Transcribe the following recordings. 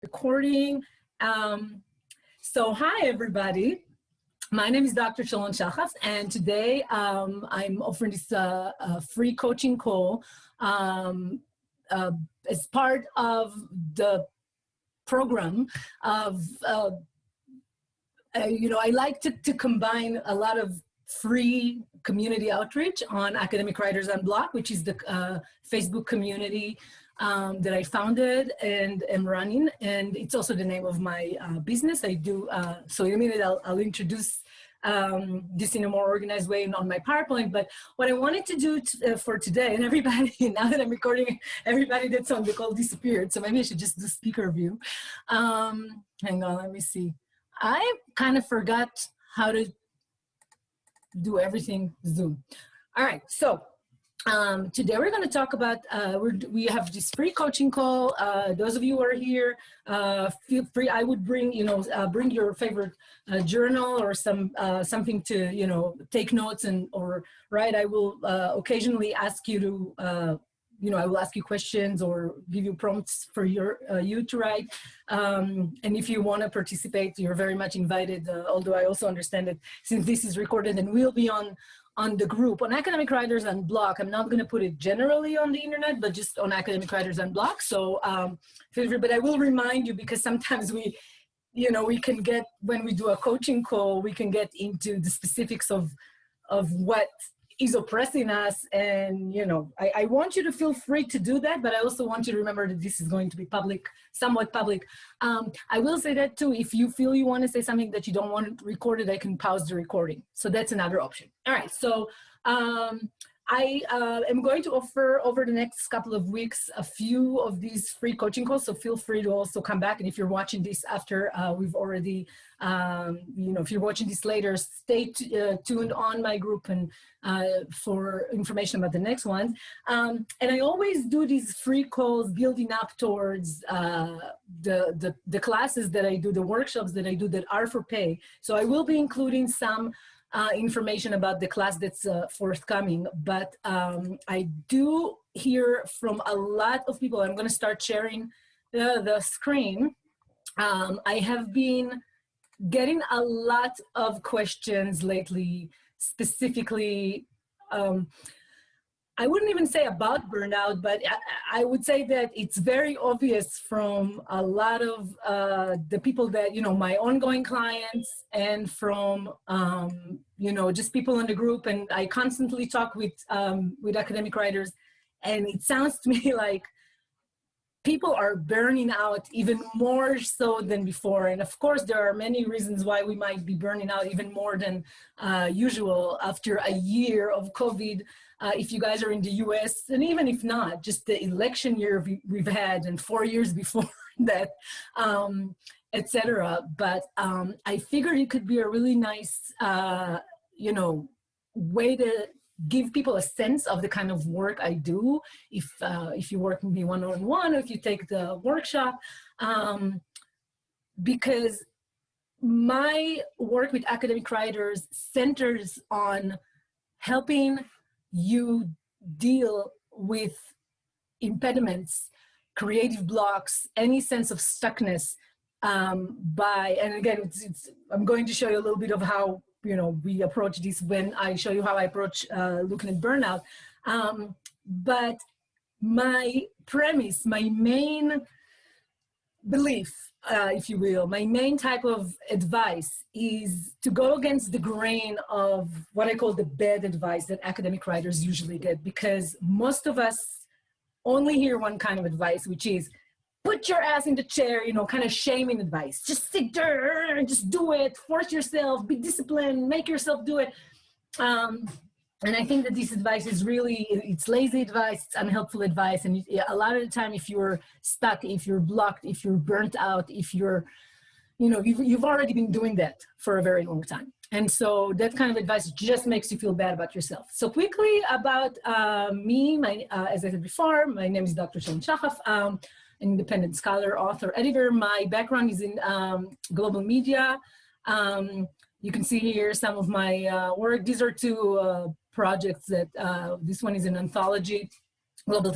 Recording. So hi everybody. My name is Dr. Sharon Shahaf, and today I'm offering this free coaching call as part of the program of, I like to combine a lot of free community outreach on Academic Writers Unblock, which is the Facebook community that I founded and am running, and it's also the name of my business. I do, so in a minute I'll introduce this in a more organized way on my PowerPoint, but what I wanted to do for today, and everybody, now that I'm recording, everybody that's on the call disappeared, so maybe I should just do speaker view. Hang on, let me see. I kind of forgot how to do everything Zoom. All right, so today we're going to talk about, we have this free coaching call. Those of you who are here, feel free. I would bring, bring your favorite journal or something to, take notes or write. I will occasionally ask you to, I will ask you questions or give you prompts for you to write. And if you want to participate, you're very much invited. Although I also understand that since this is recorded and will be on the group, on Academic Writers Unblock, I'm not going to put it generally on the internet, but just on Academic Writers Unblock. So feel free, but I will remind you, because sometimes we can get, when we do a coaching call, we can get into the specifics of what is oppressing us. And, I want you to feel free to do that, but I also want you to remember that this is going to be public, somewhat public. I will say that too, if you feel you want to say something that you don't want recorded, I can pause the recording. So that's another option. All right, so I am going to offer over the next couple of weeks a few of these free coaching calls, so feel free to also come back. And if you're watching this after we've already, if you're watching this later, stay tuned on my group and for information about the next ones. And I always do these free calls building up towards the classes that I do, the workshops that I do that are for pay. So I will be including some information about the class that's forthcoming, but I do hear from a lot of people. I'm going to start sharing the screen. I have been getting a lot of questions lately, specifically, I wouldn't even say about burnout, but I would say that it's very obvious from a lot of the people that, my ongoing clients, and from, just people in the group. And I constantly talk with academic writers, and it sounds to me like people are burning out even more so than before. And of course, there are many reasons why we might be burning out even more than usual after a year of COVID. If you guys are in the US, and even if not, just the election year we've had, and 4 years before that, etc. But I figured it could be a really nice, way to give people a sense of the kind of work I do, if you work with me one-on-one, or if you take the workshop, because my work with academic writers centers on helping you deal with impediments, creative blocks, any sense of stuckness, and again, I'm going to show you a little bit of how we approach this when I show you how I approach looking at burnout. But my premise, my main belief, if you will, my main type of advice is to go against the grain of what I call the bad advice that academic writers usually get, because most of us only hear one kind of advice, which is put your ass in the chair, kind of shaming advice. Just sit there and just do it. Force yourself, be disciplined, make yourself do it. And I think that this advice is really, it's lazy advice, it's unhelpful advice. And a lot of the time, if you're stuck, if you're blocked, if you're burnt out, if you're, you've already been doing that for a very long time. And so that kind of advice just makes you feel bad about yourself. So quickly about me, as I said before, my name is Dr. Sharon Shahaf. An independent scholar, author, editor. My background is in global media. You can see here some of my work. These are two projects that, this one is an anthology global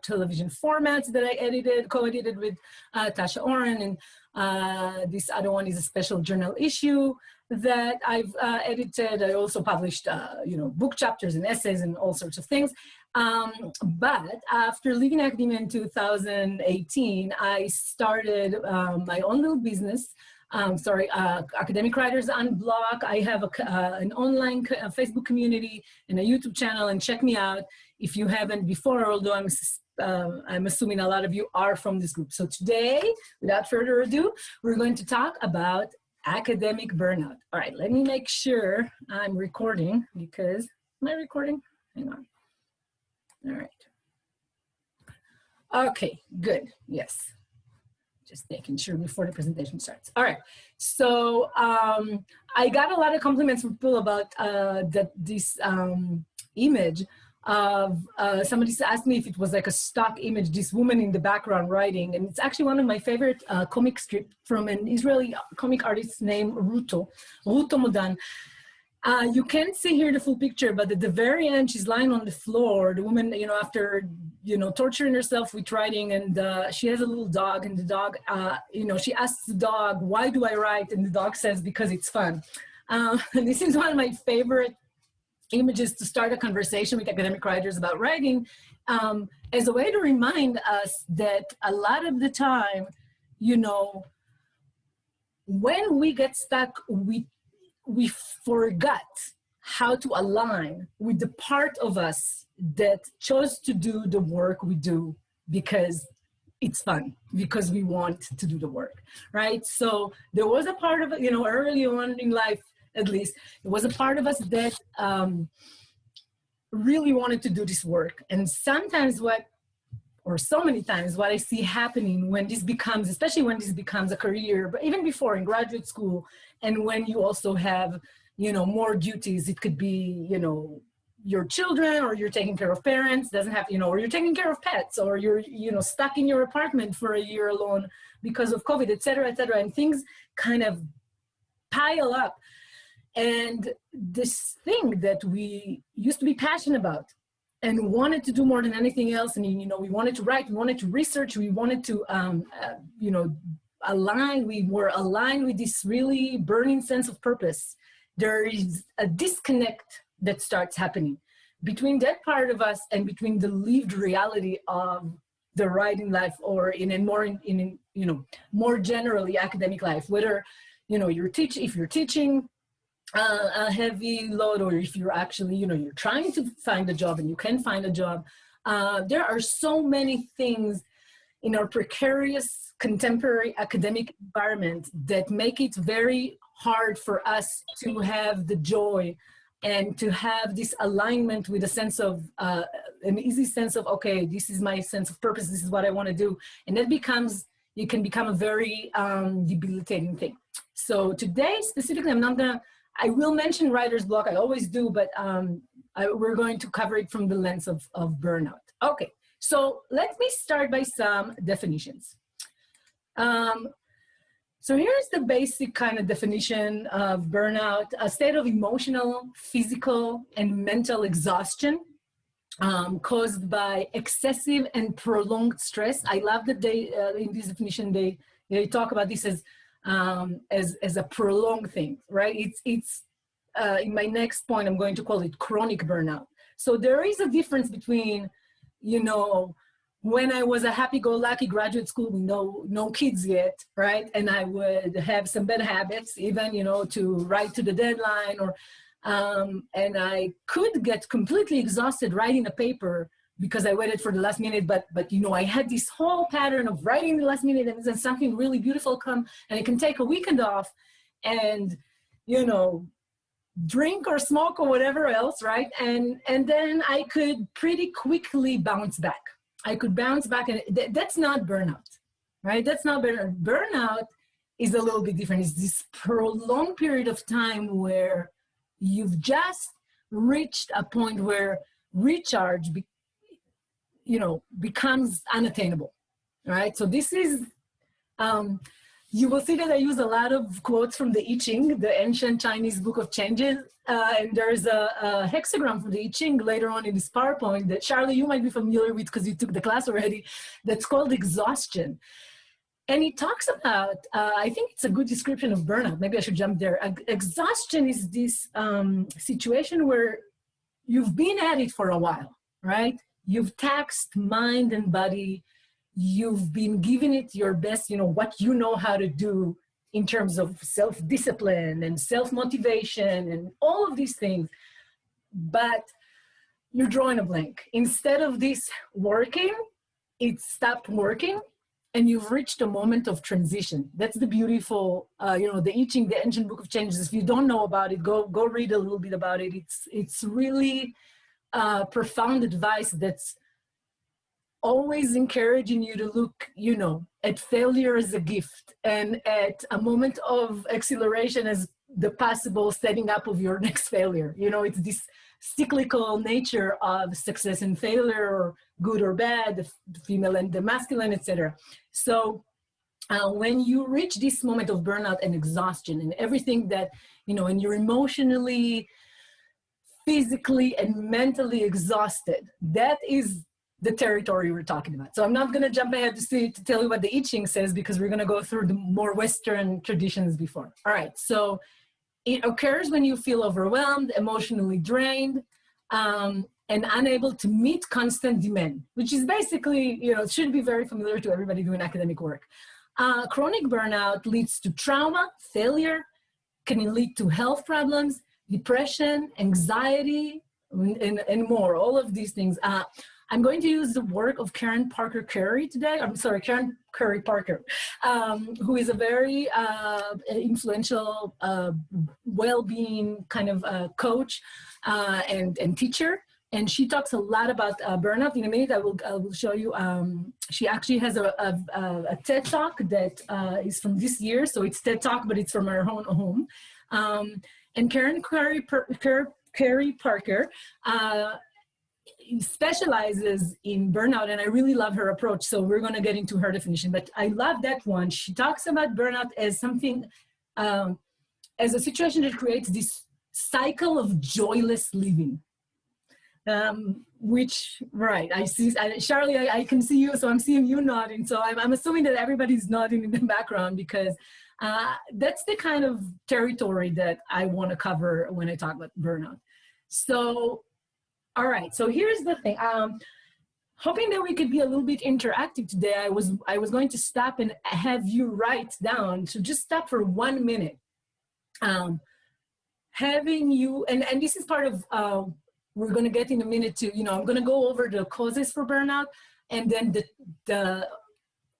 television formats that I co-edited with Tasha Oren, and this other one is a special journal issue that I've edited. I also published, book chapters and essays and all sorts of things. But after leaving academia in 2018, I started my own little business. Academic Writers Unblock. I have an online Facebook community and a YouTube channel, and check me out if you haven't before, although I'm assuming a lot of you are from this group. So today, without further ado, we're going to talk about academic burnout. All right, let me make sure I'm recording, because, am I recording? Hang on. All right. Okay, good, yes. Just making sure before the presentation starts. All right, so I got a lot of compliments from people about this image of somebody asked me if it was like a stock image, this woman in the background writing, and it's actually one of my favorite comic strip from an Israeli comic artist named Ruto Modan. You can't see here the full picture, but at the very end, she's lying on the floor. The woman, after, torturing herself with writing, and she has a little dog, and the dog, she asks the dog, why do I write? And the dog says, because it's fun. This is one of my favorite images to start a conversation with academic writers about writing, as a way to remind us that a lot of the time, when we get stuck, we forgot how to align with the part of us that chose to do the work we do because it's fun, because we want to do the work, right? So there was a part of it, early on in life, at least, there was a part of us that really wanted to do this work. And sometimes so many times what I see happening when this becomes, especially when this becomes a career, but even before in graduate school, and when you also have, more duties, it could be, your children, or you're taking care of parents, doesn't have, or you're taking care of pets, or you're, stuck in your apartment for a year alone because of COVID, et cetera, and things kind of pile up. And this thing that we used to be passionate about and wanted to do more than anything else, and we wanted to write, we wanted to research, we wanted to align, we were aligned with this really burning sense of purpose. There is a disconnect that starts happening between that part of us and between the lived reality of the writing life, or in a more generally academic life, whether if you're teaching a heavy load, or if you're actually, you're trying to find a job and you can find a job. There are so many things in our precarious contemporary academic environment that make it very hard for us to have the joy and to have this alignment with a sense of, an easy sense of, okay, this is my sense of purpose, this is what I want to do. And that it can become a very debilitating thing. So today, specifically, I will mention writer's block, I always do, but we're going to cover it from the lens of burnout. Okay, so let me start by some definitions. So here's the basic kind of definition of burnout: a state of emotional, physical, and mental exhaustion caused by excessive and prolonged stress. I love that in this definition, they talk about this as a prolonged thing, right? It's in my next point, I'm going to call it chronic burnout. So there is a difference between, when I was a happy-go-lucky graduate school with no kids yet, right? And I would have some bad habits, even, to write to the deadline, or and I could get completely exhausted writing a paper because I waited for the last minute, but I had this whole pattern of writing the last minute, and then something really beautiful come, and I can take a weekend off and, drink or smoke or whatever else, right? And then I could pretty quickly bounce back. I could bounce back, and that's not burnout, right? That's not burnout. Burnout is a little bit different. It's this prolonged period of time where you've just reached a point where recharge becomes unattainable, right? So this is You will see that I use a lot of quotes from the I Ching, the ancient Chinese book of changes. And there's a hexagram from the I Ching later on in this PowerPoint that, Charlie, you might be familiar with because you took the class already, that's called exhaustion. And he talks about, I think it's a good description of burnout. Maybe I should jump there. Exhaustion is this situation where you've been at it for a while, right? You've taxed mind and body. You've been giving it your best, what you know how to do in terms of self-discipline and self-motivation and all of these things. But you're drawing a blank. Instead of this working, it stopped working, and you've reached a moment of transition. That's the beautiful, the I Ching, the ancient book of changes. If you don't know about it, go read a little bit about it. It's really profound advice that's always encouraging you to look, at failure as a gift and at a moment of acceleration as the possible setting up of your next failure. It's this cyclical nature of success and failure, or good or bad, the female and the masculine, etc. So when you reach this moment of burnout and exhaustion and everything that, and you're emotionally, physically, and mentally exhausted, that is the territory we're talking about. So I'm not going to jump ahead to tell you what the I Ching says, because we're going to go through the more Western traditions before. All right, so it occurs when you feel overwhelmed, emotionally drained, and unable to meet constant demand, which is basically, it should be very familiar to everybody doing academic work. Chronic burnout leads to trauma, failure, can lead to health problems, depression, anxiety, and more, all of these things. I'm going to use the work of Karen Parker Curry today. Karen Curry Parker, who is a very influential well-being kind of coach and teacher. And she talks a lot about burnout. In a minute, I will show you. She actually has a TED Talk that is from this year. So it's TED Talk, but it's from her own home. And Karen Curry Parker specializes in burnout, and I really love her approach. So we're going to get into her definition, but I love that one. She talks about burnout as something, as a situation that creates this cycle of joyless living. Which, right, I see, Charlie, I can see you, so I'm seeing you nodding. So I'm assuming that everybody's nodding in the background, because that's the kind of territory that I want to cover when I talk about burnout. So, all right, so here's the thing. Hoping that we could be a little bit interactive today, I was going to stop and have you write down, so just stop for 1 minute. Having you, and this is part of, we're going to get in a minute to, I'm going to go over the causes for burnout and then the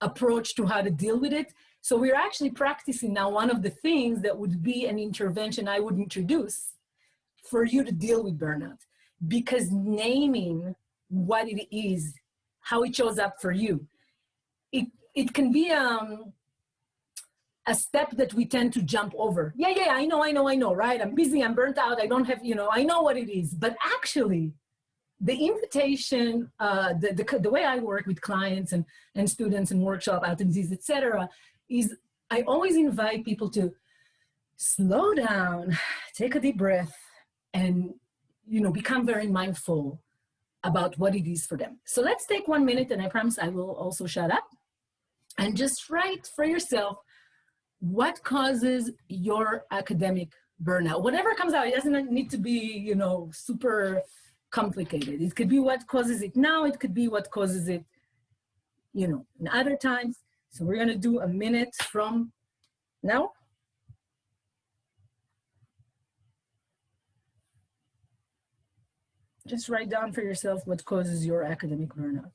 approach to how to deal with it. So we're actually practicing now one of the things that would be an intervention I would introduce for you to deal with burnout. Because naming what it is, how it shows up for you, it can be a step that we tend to jump over. Yeah, I know, right? I'm busy, I'm burnt out, I don't have, I know what it is. But actually, the invitation, the way I work with clients and students and workshop attendees, etc., is I always invite people to slow down, take a deep breath, and become very mindful about what it is for them. So let's take 1 minute, and I promise I will also shut up, and just write for yourself what causes your academic burnout. Whatever comes out, it doesn't need to be, super complicated. It could be what causes it now. It could be what causes it, in other times. So we're going to do 1 minute from now. Just write down for yourself what causes your academic burnout.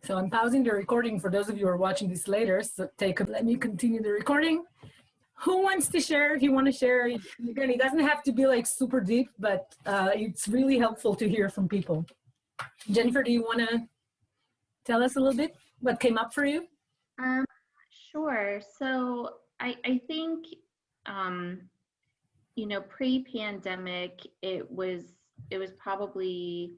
So I'm pausing the recording for those of you who are watching this later. So let me continue the recording. Who wants to share? If you want to share, again, it doesn't have to be like super deep, but it's really helpful to hear from people. Jennifer, do you want to tell us a little bit what came up for you? Sure. So I think, you know, pre-pandemic, it was probably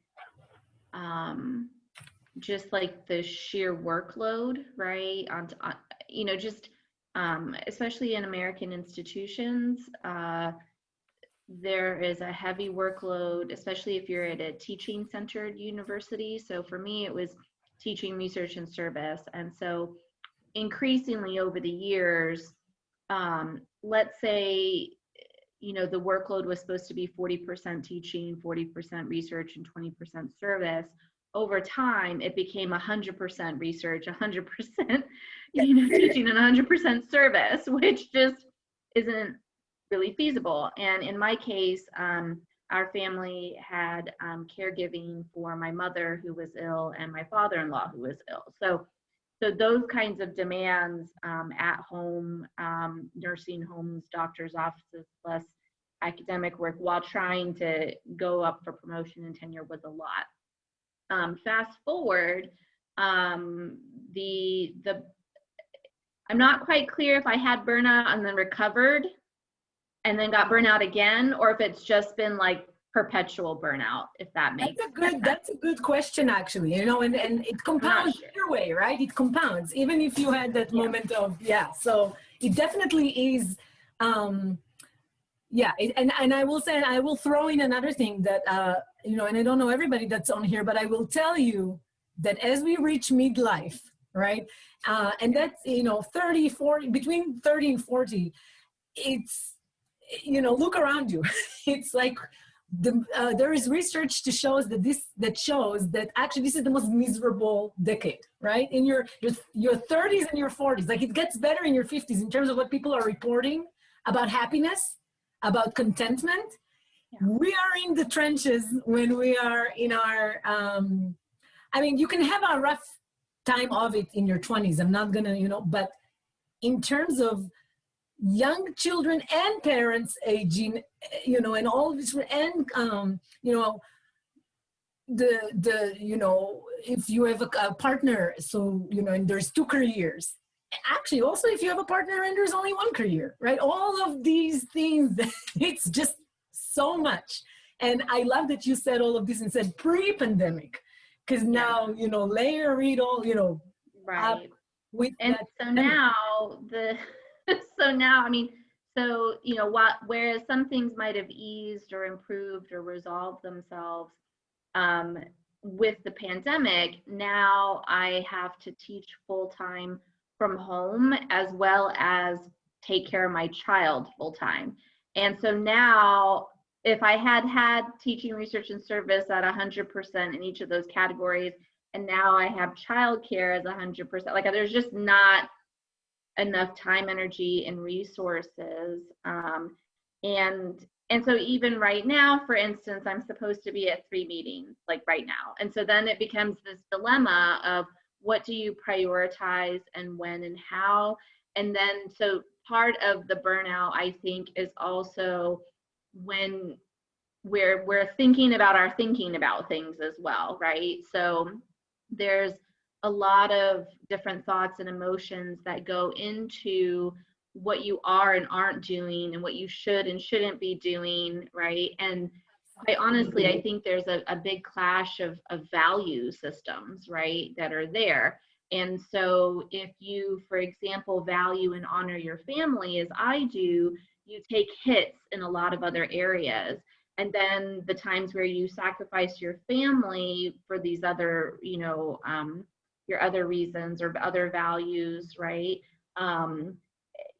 just like the sheer workload, right? On you know, just especially in American institutions, there is a heavy workload, especially if you're at a teaching-centered university. So for me, it was teaching, research, and service. And so increasingly over the years, let's say, you know, the workload was supposed to be 40% teaching, 40% research, and 20% service. Over time, it became 100% research, 100% you know, teaching, and 100% service, which just isn't really feasible. And in my case, our family had caregiving for my mother who was ill and my father-in-law who was ill. So those kinds of demands at home, nursing homes, doctors' offices, plus academic work while trying to go up for promotion and tenure was a lot. Fast forward, I'm not quite clear if I had burnout and then recovered and then got burnout again, or if it's just been like perpetual burnout, if that makes sense. That's a good question, actually, you know, and it compounds either way, right? It compounds, even if you had that moment of, so it definitely is, and I will say, I will throw in another thing that, you know, and I don't know everybody that's on here, but I will tell you that as we reach midlife, right? And that's, you know, 30, 40, between 30 and 40, it's, you know, look around you. It's like, there is research to shows that shows that actually this is the most miserable decade, right? In your 30s and your 40s, like it gets better in your 50s in terms of what people are reporting about happiness, about contentment. We are in the trenches when we are in our, I mean, you can have a rough time of it in your 20s. I'm not gonna, you know, but in terms of young children and parents aging, you know, and all of this, and you know, you know, if you have a partner, so, you know, and there's 2 careers, actually also if you have a partner and there's only 1 career, right? All of these things, it's just so much. And I love that you said all of this and said pre-pandemic, because now, you know, layer it all, you know, right. With and so now so now, I mean, so, you know, whereas some things might have eased or improved or resolved themselves with the pandemic, now I have to teach full-time from home as well as take care of my child full-time. And so now, if I had teaching, research, and service at 100% in each of those categories, and now I have childcare as 100%, like there's just not enough time, energy, and resources. And so even right now, for instance, I'm supposed to be at 3 meetings, like right now. And so then it becomes this dilemma of what do you prioritize and when and how? And then, so part of the burnout, I think, is also when we're thinking about things as well, right? So there's a lot of different thoughts and emotions that go into what you are and aren't doing and what you should and shouldn't be doing, right? And quite honestly, I think there's a big clash of value systems, right, that are there. And so if you, for example, value and honor your family as I do, you take hits in a lot of other areas. And then the times where you sacrifice your family for these other, you know, your other reasons or other values, right?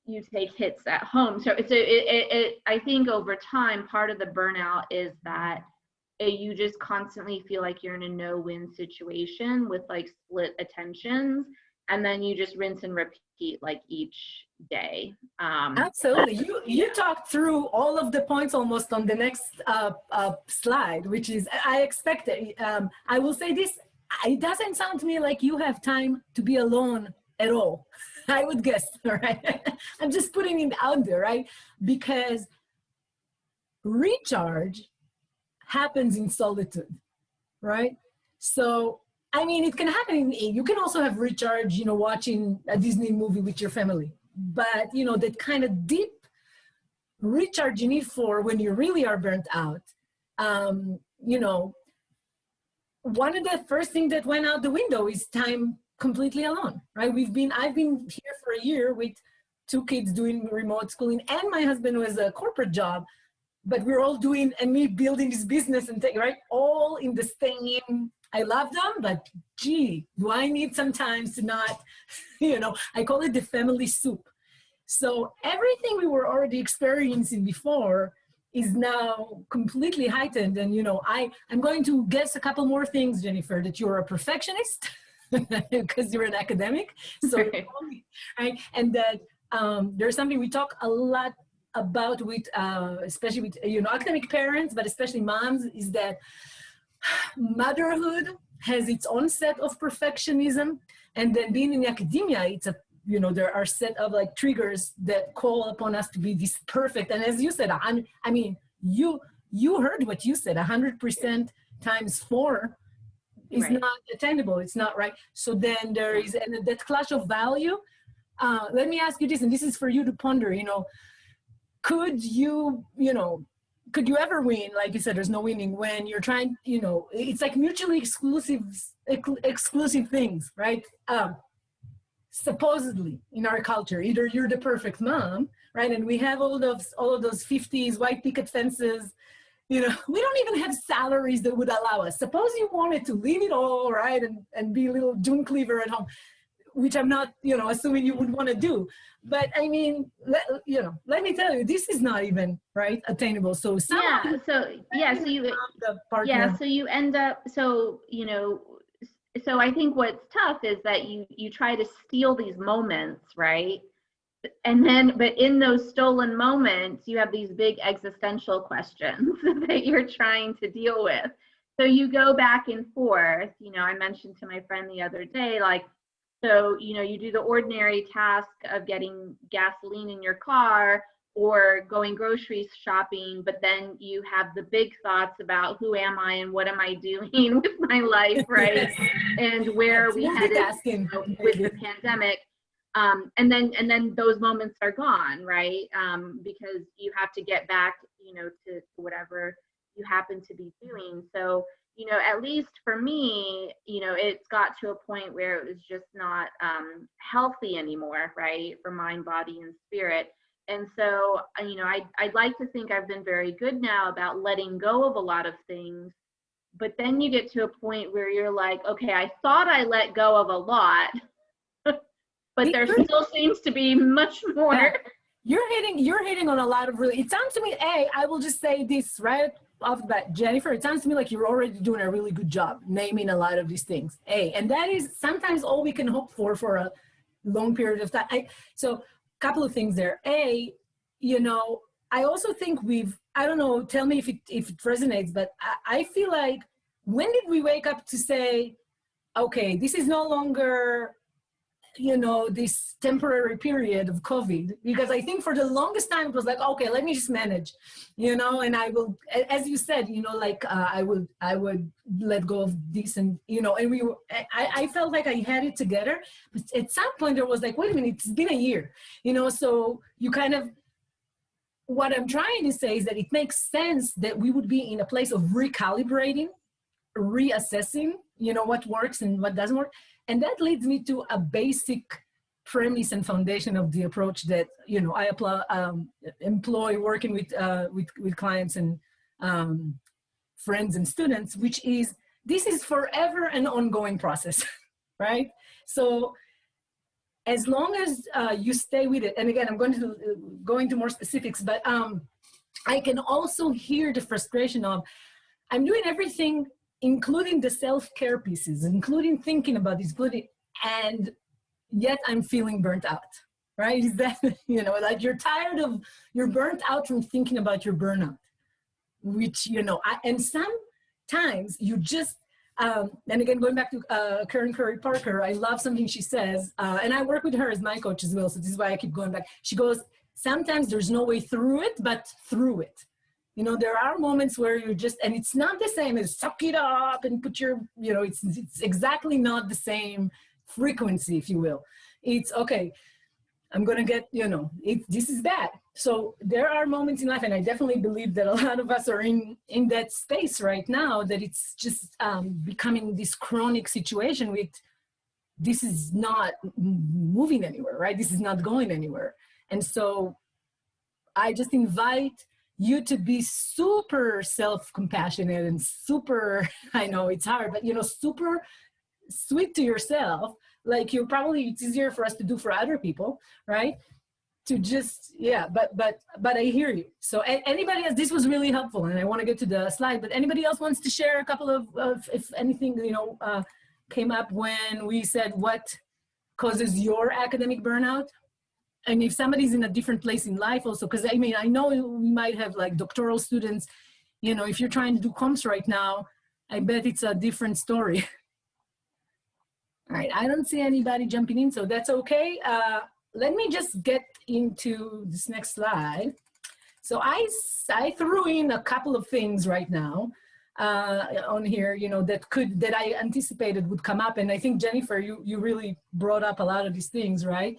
You take hits at home. So I think over time, part of the burnout is that you just constantly feel like you're in a no-win situation with like split attentions, and then you just rinse and repeat like each day. Absolutely. You talked through all of the points almost on the next slide, which is, I expected. I will say this, it doesn't sound to me like you have time to be alone at all. I would guess, right? I'm just putting it out there, right? Because recharge happens in solitude, right? So, I mean, it can happen you can also have recharge, watching a Disney movie with your family. But, that kind of deep recharge you need for when you really are burnt out. One of the first things that went out the window is time completely alone, right? I've been here for a year with 2 kids doing remote schooling, and my husband was a corporate job, but we're all doing, and me building this business and right? All in the same, I love them, but gee, do I need sometimes to not, I call it the family soup. So everything we were already experiencing before is now completely heightened. And, I'm going to guess a couple more things, Jennifer, that you're a perfectionist because you're an academic. So, right. And that there's something we talk a lot about with, especially with, academic parents, but especially moms, is that motherhood has its own set of perfectionism. And then being in academia, it's there are set of like triggers that call upon us to be this perfect. And as you said, you heard what you said, 100% times 4 is not attainable. It's not right. So then there is, and that clash of value. Let me ask you this, and this is for you to ponder, could you ever win? Like you said, there's no winning when you're trying, it's like mutually exclusive things, right? Supposedly in our culture, either you're the perfect mom, right? And we have all of those 50s white picket fences, we don't even have salaries that would allow us. Suppose you wanted to leave it all, right? And be a little June Cleaver at home, which I'm not, assuming you would want to do. But I mean, let me tell you, this is not even attainable. So so you end up, so I think what's tough is that you try to steal these moments, right? And then, but in those stolen moments, you have these big existential questions that you're trying to deal with. So you go back and forth. I mentioned to my friend the other day, so, you do the ordinary task of getting gasoline in your car or going grocery shopping, but then you have the big thoughts about who am I and what am I doing with my life, right? Yes. And where are we headed with the pandemic? And then those moments are gone, right? Because you have to get back, to whatever you happen to be doing. So, at least for me, it's got to a point where it was just not healthy anymore, right? For mind, body, and spirit. And so, I'd like to think I've been very good now about letting go of a lot of things. But then you get to a point where you're like, okay, I thought I let go of a lot, but there still seems to be much more. Yeah. You're hitting on a lot of it sounds to me, I will just say this right off the bat, Jennifer, it sounds to me like you're already doing a really good job naming a lot of these things. And that is sometimes all we can hope for a long period of time. So a couple of things there. I also think I don't know, tell me if it resonates, but I feel like, when did we wake up to say, okay, this is no longer this temporary period of COVID? Because I think for the longest time it was like, okay, let me just manage, and I will, as you said, I would let go of this, and and I felt like I had it together, but at some point there was like, wait a minute, it's been a year, so you kind of, what I'm trying to say is that it makes sense that we would be in a place of recalibrating, reassessing, what works and what doesn't work. And that leads me to a basic premise and foundation of the approach that, I employ working with clients and friends and students, which is, this is forever an ongoing process, right? So as long as you stay with it, and again, I'm going to go into more specifics, but I can also hear the frustration of, I'm doing everything, including the self-care pieces, including thinking about this, and yet I'm feeling burnt out, right? Is that, like you're burnt out from thinking about your burnout, which, and sometimes you just, And again, going back to Karen Curry Parker, I love something she says, and I work with her as my coach as well, so this is why I keep going back. She goes, sometimes there's no way through it, but through it. You know, there are moments where you're just, and it's not the same as suck it up and put your, you know, it's exactly not the same frequency, if you will. It's okay, I'm going to get, you know, this is bad. So there are moments in life, and I definitely believe that a lot of us are in that space right now, that it's just becoming this chronic situation with, this is not moving anywhere, right? This is not going anywhere. And so I just invite you to be super self-compassionate and super, I know it's hard, but, you know, super sweet to yourself. Like it's easier for us to do for other people, right? To just, yeah, but I hear you. So anybody else, this was really helpful, and I want to get to the slide, but anybody else wants to share a couple of if anything, you know, came up when we said what causes your academic burnout? And if somebody's in a different place in life also, because I mean, I know we might have like doctoral students, you know, if you're trying to do comps right now, I bet it's a different story. All right, I don't see anybody jumping in, so that's okay. Let me just get into this next slide. So I threw in a couple of things right now on here, you know, that I anticipated would come up. And I think, Jennifer, you really brought up a lot of these things, right?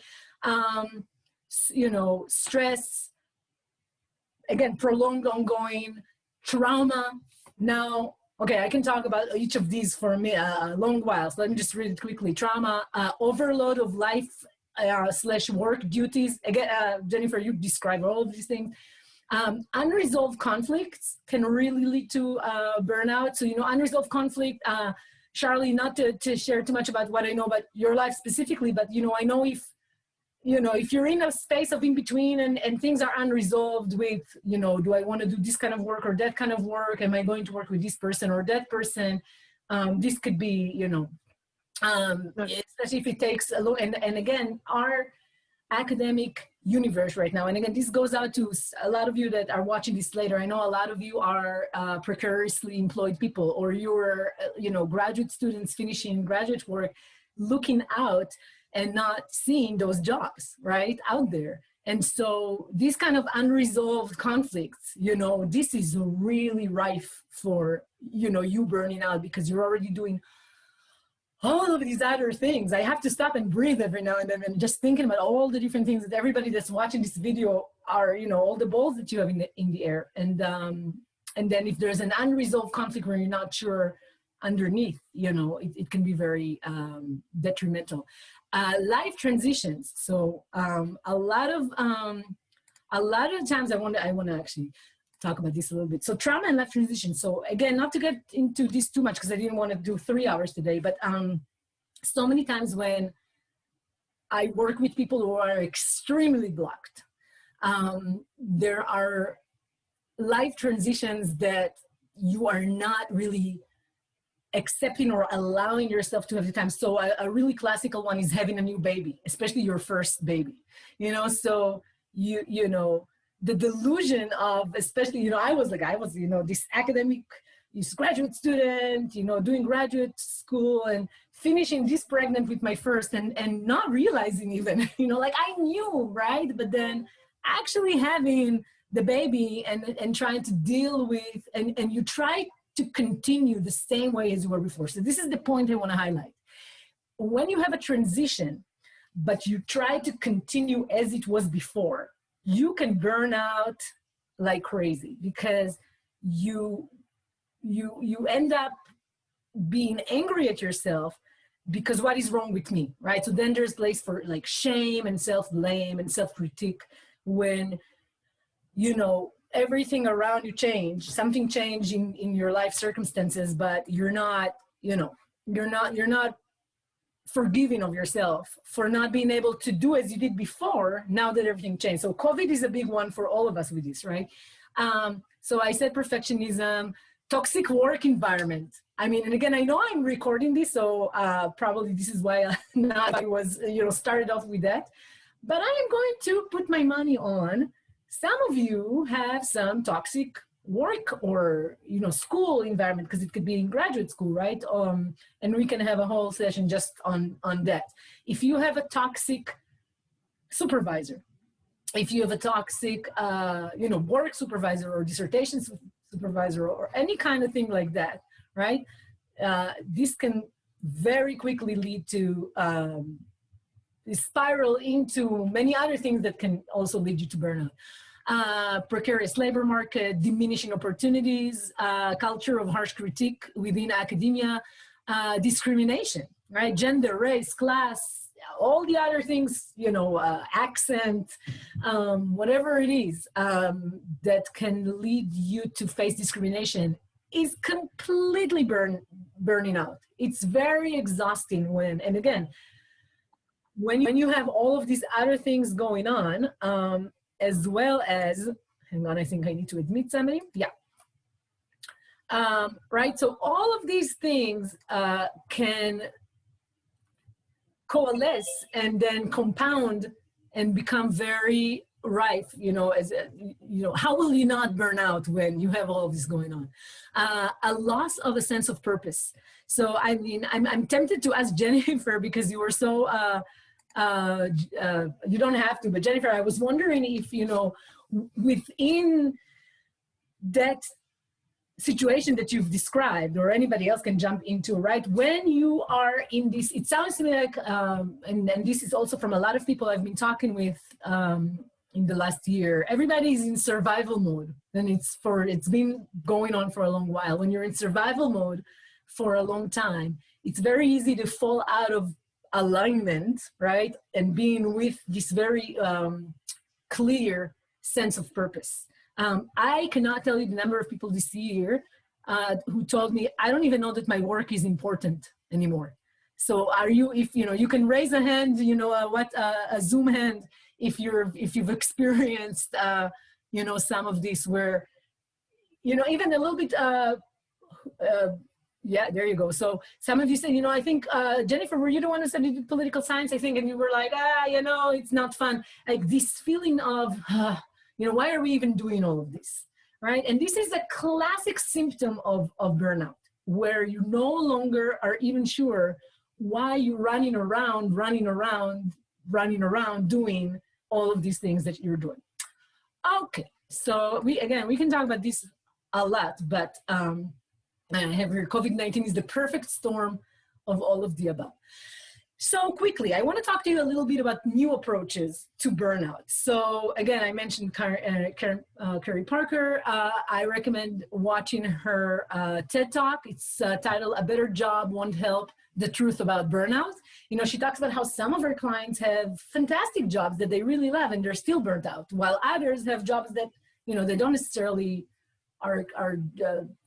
You know, stress, again, prolonged ongoing trauma. Now, okay, I can talk about each of these for a long while. So let me just read it quickly. Trauma, overload of life / work duties. Again, Jennifer, you described all of these things. Unresolved conflicts can really lead to burnout. So, you know, unresolved conflict, Charlie, not to share too much about what I know about your life specifically, but, you know, I know if you're in a space of in between and things are unresolved with, you know, do I want to do this kind of work or that kind of work? Am I going to work with this person or that person? This could be, you know, especially if it takes a long, and again, our academic universe right now, and again, this goes out to a lot of you that are watching this later. I know a lot of you are precariously employed people, or you're, you know, graduate students finishing graduate work, looking out and not seeing those jobs right out there. And so these kind of unresolved conflicts, you know, this is really rife for, you know, you burning out because you're already doing all of these other things. I have to stop and breathe every now and then and just thinking about all the different things that everybody that's watching this video are, you know, all the balls that you have in the air. And then if there's an unresolved conflict where you're not sure underneath, you know, it can be very detrimental. Life transitions. So a lot of times I want to actually talk about this a little bit. So trauma and life transition. So again, not to get into this too much because I didn't want to do 3 hours today, but so many times when I work with people who are extremely blocked, there are life transitions that you are not really accepting or allowing yourself to have the time. So a really classical one is having a new baby, especially your first baby, you know, so you know, the delusion of, especially, you know, I was, you know, this graduate student, you know, doing graduate school and finishing this pregnant with my first and not realizing even, you know, like I knew, right? But then actually having the baby and trying to deal with, and you try to continue the same way as you were before. So this is the point I want to highlight. When you have a transition, but you try to continue as it was before, you can burn out like crazy because you end up being angry at yourself because what is wrong with me, right? So then there's place for like shame and self-blame and self-critique when, you know, everything around you changed, something changed in your life circumstances, but you're not, you know, you're not forgiving of yourself for not being able to do as you did before now that everything changed. So COVID is a big one for all of us with this, right? So I said perfectionism, toxic work environment. I mean, and again, I know I'm recording this, so probably this is why I was, you know, started off with that. But I am going to put my money on some of you have some toxic work or, you know, school environment, because it could be in graduate school, right? And we can have a whole session just on that. If you have a toxic supervisor, if you have a toxic, you know, work supervisor or dissertation supervisor or any kind of thing like that, right? This can very quickly lead to spiral into many other things that can also lead you to burnout. Precarious labor market, diminishing opportunities, culture of harsh critique within academia, discrimination, right? Gender, race, class, all the other things, you know, accent, whatever it is that can lead you to face discrimination is completely burning out. It's very exhausting when, and again, when you have all of these other things going on, as well as, hang on, I think I need to admit somebody. Yeah. Right, so all of these things can coalesce and then compound and become very rife, you know, as you know, how will you not burn out when you have all of this going on? A loss of a sense of purpose. So I mean, I'm tempted to ask Jennifer, because you were so you don't have to, but Jennifer, I was wondering if, you know, within that situation that you've described, or anybody else can jump into, right? When you are in this, it sounds to me like, and this is also from a lot of people I've been talking with in the last year, everybody's in survival mode, and it's been going on for a long while. When you're in survival mode for a long time, it's very easy to fall out of alignment, right? And being with this very clear sense of purpose. I cannot tell you the number of people this year who told me, I don't even know that my work is important anymore. So are you, if you know, you can raise a hand, you know, a Zoom hand, if you've experienced, you know, some of this where, you know, even a little bit, yeah, there you go. So some of you said, you know, I think, Jennifer, were you the one who studied political science, I think, and you were like, you know, it's not fun. Like this feeling of, you know, why are we even doing all of this, right? And this is a classic symptom of burnout, where you no longer are even sure why you're running around doing all of these things that you're doing. Okay, so we can talk about this a lot, but I have here, COVID-19 is the perfect storm of all of the above. So quickly, I want to talk to you a little bit about new approaches to burnout. So again, I mentioned Carrie Parker. I recommend watching her TED Talk. It's titled "A Better Job Won't Help: The Truth About Burnout." You know, she talks about how some of her clients have fantastic jobs that they really love and they're still burnt out, while others have jobs that, you know, they don't necessarily are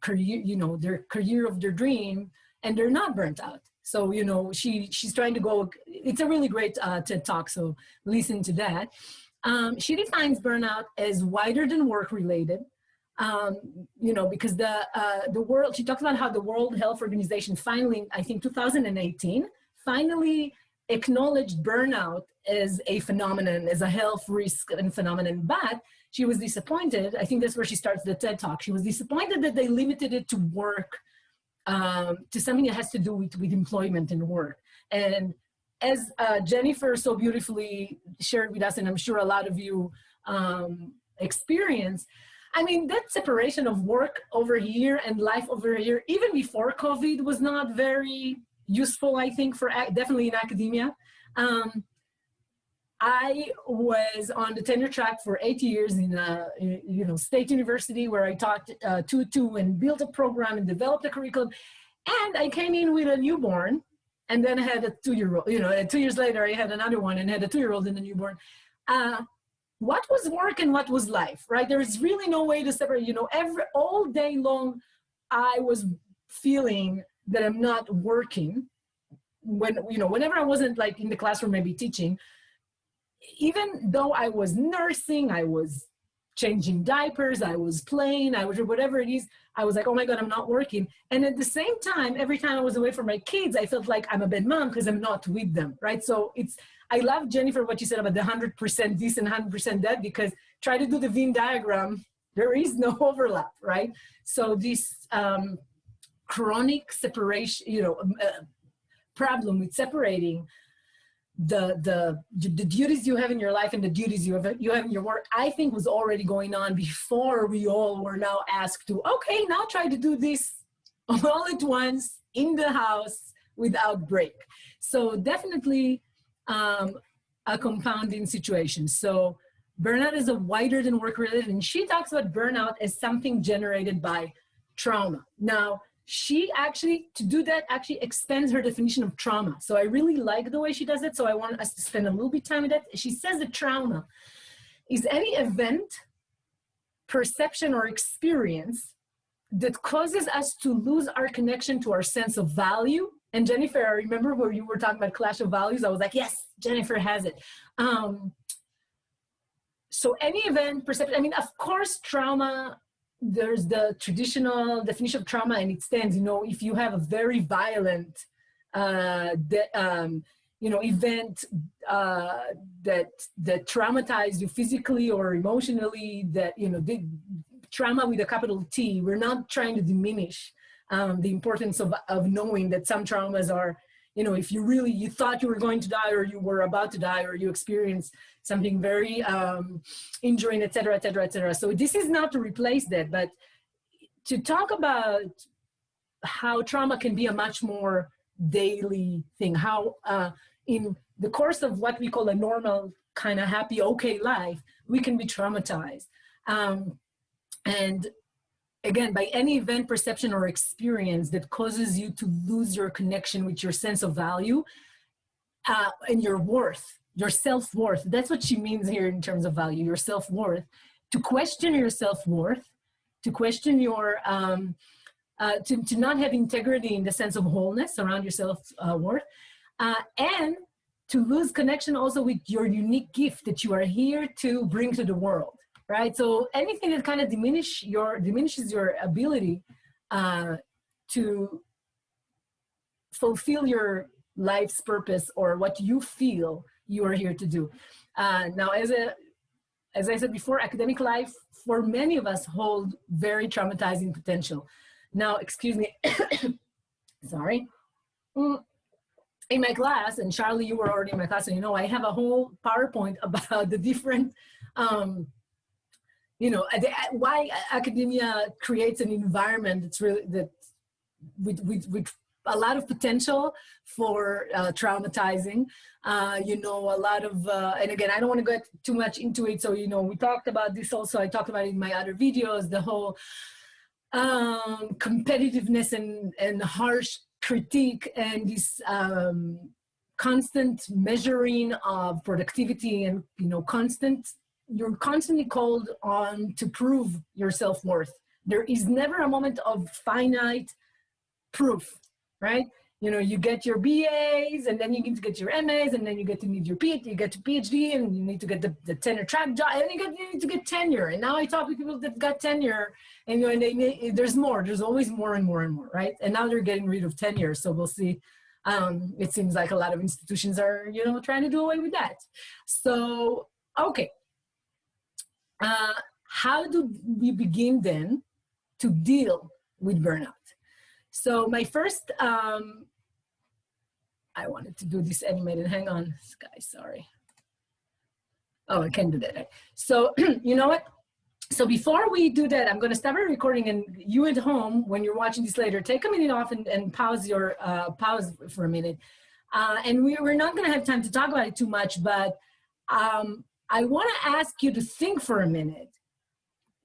career, you know, their career of their dream, and they're not burnt out. So, you know, she's trying to go, it's a really great TED Talk, so listen to that. She defines burnout as wider than work related, you know, because the world, she talks about how the World Health Organization finally, I think 2018, finally acknowledged burnout as a phenomenon, as a health risk and phenomenon, but she was disappointed. I think that's where she starts the TED Talk. She was disappointed that they limited it to work, to something that has to do with employment and work. And as Jennifer so beautifully shared with us, and I'm sure a lot of you experience, I mean, that separation of work over here and life over here, even before COVID, was not very useful, I think, for definitely in academia. I was on the tenure track for 8 years in a, you know, state university, where I taught 2-2 and built a program and developed a curriculum. And I came in with a newborn, and then I had a 2-year-old, you know, and 2 years later I had another one and had a 2-year-old and a newborn. What was work and what was life, right? There is really no way to separate, you know, all day long, I was feeling that I'm not working when, you know, whenever I wasn't like in the classroom, maybe teaching, even though I was nursing, I was changing diapers, I was playing, I was whatever it is, I was like, oh my God, I'm not working. And at the same time, every time I was away from my kids, I felt like I'm a bad mom because I'm not with them, right? So I love, Jennifer, what you said about the 100% this and 100% that, because try to do the Venn diagram There is no overlap, right? So this chronic separation, problem with separating the duties you have in your life and the duties you have in your work, I think was already going on before we all were now asked to, okay, now try to do this all at once in the house without break. So definitely a compounding situation. So burnout is a wider than work-related, and she talks about burnout as something generated by trauma. Now, she actually, to do that, actually expands her definition of trauma. So I really like the way she does it, so I want us to spend a little bit of time with that. She says that trauma is any event, perception, or experience that causes us to lose our connection to our sense of value. And Jennifer, I remember where you were talking about clash of values. I was like, yes, Jennifer has it. So any event, perception, I mean, of course, trauma, there's the traditional definition of trauma, and it stands, if you have a very violent, event that traumatized you physically or emotionally, that, trauma with a capital T. We're not trying to diminish the importance of knowing that some traumas are, if you thought you were going to die, or you were about to die, or you experienced something very injuring, et cetera, et cetera, et cetera. So this is not to replace that, but to talk about how trauma can be a much more daily thing, how in the course of what we call a normal kind of happy, okay life, we can be traumatized. And again, by any event, perception, or experience that causes you to lose your connection with your sense of value and your worth, your self-worth. That's what she means here in terms of value, your self-worth. To question your self-worth, to question your, to not have integrity in the sense of wholeness around your self-worth, and to lose connection also with your unique gift that you are here to bring to the world. Right, so anything that kind of diminishes your ability to fulfill your life's purpose or what you feel you are here to do. Now, as I said before, academic life for many of us hold very traumatizing potential. Now, excuse me, sorry. In my class, and Charlie, you were already in my class, and I have a whole PowerPoint about the different. Why academia creates an environment that's really with a lot of potential for traumatizing. A lot of, and again, I don't want to get too much into it. So, we talked about this also. I talked about it in my other videos, the whole competitiveness and harsh critique and this constant measuring of productivity and, you're constantly called on to prove your self-worth. There is never a moment of finite proof, right? You get your BAs, and then you need to get your MAs, and then you get to need your PhD, and you need to get the tenure track job, and you need to get tenure. And now I talk to people that got tenure, and there's more. There's always more and more and more, right? And now they're getting rid of tenure, so we'll see. It seems like a lot of institutions are, trying to do away with that. So, okay. How do we begin then to deal with burnout? So my first, I wanted to do this animated, hang on, guys, sorry. Oh, I can do that. So, you know what? So before we do that, I'm gonna stop our recording, and you at home, when you're watching this later, take a minute off and pause for a minute. And we're not gonna have time to talk about it too much, but I want to ask you to think for a minute.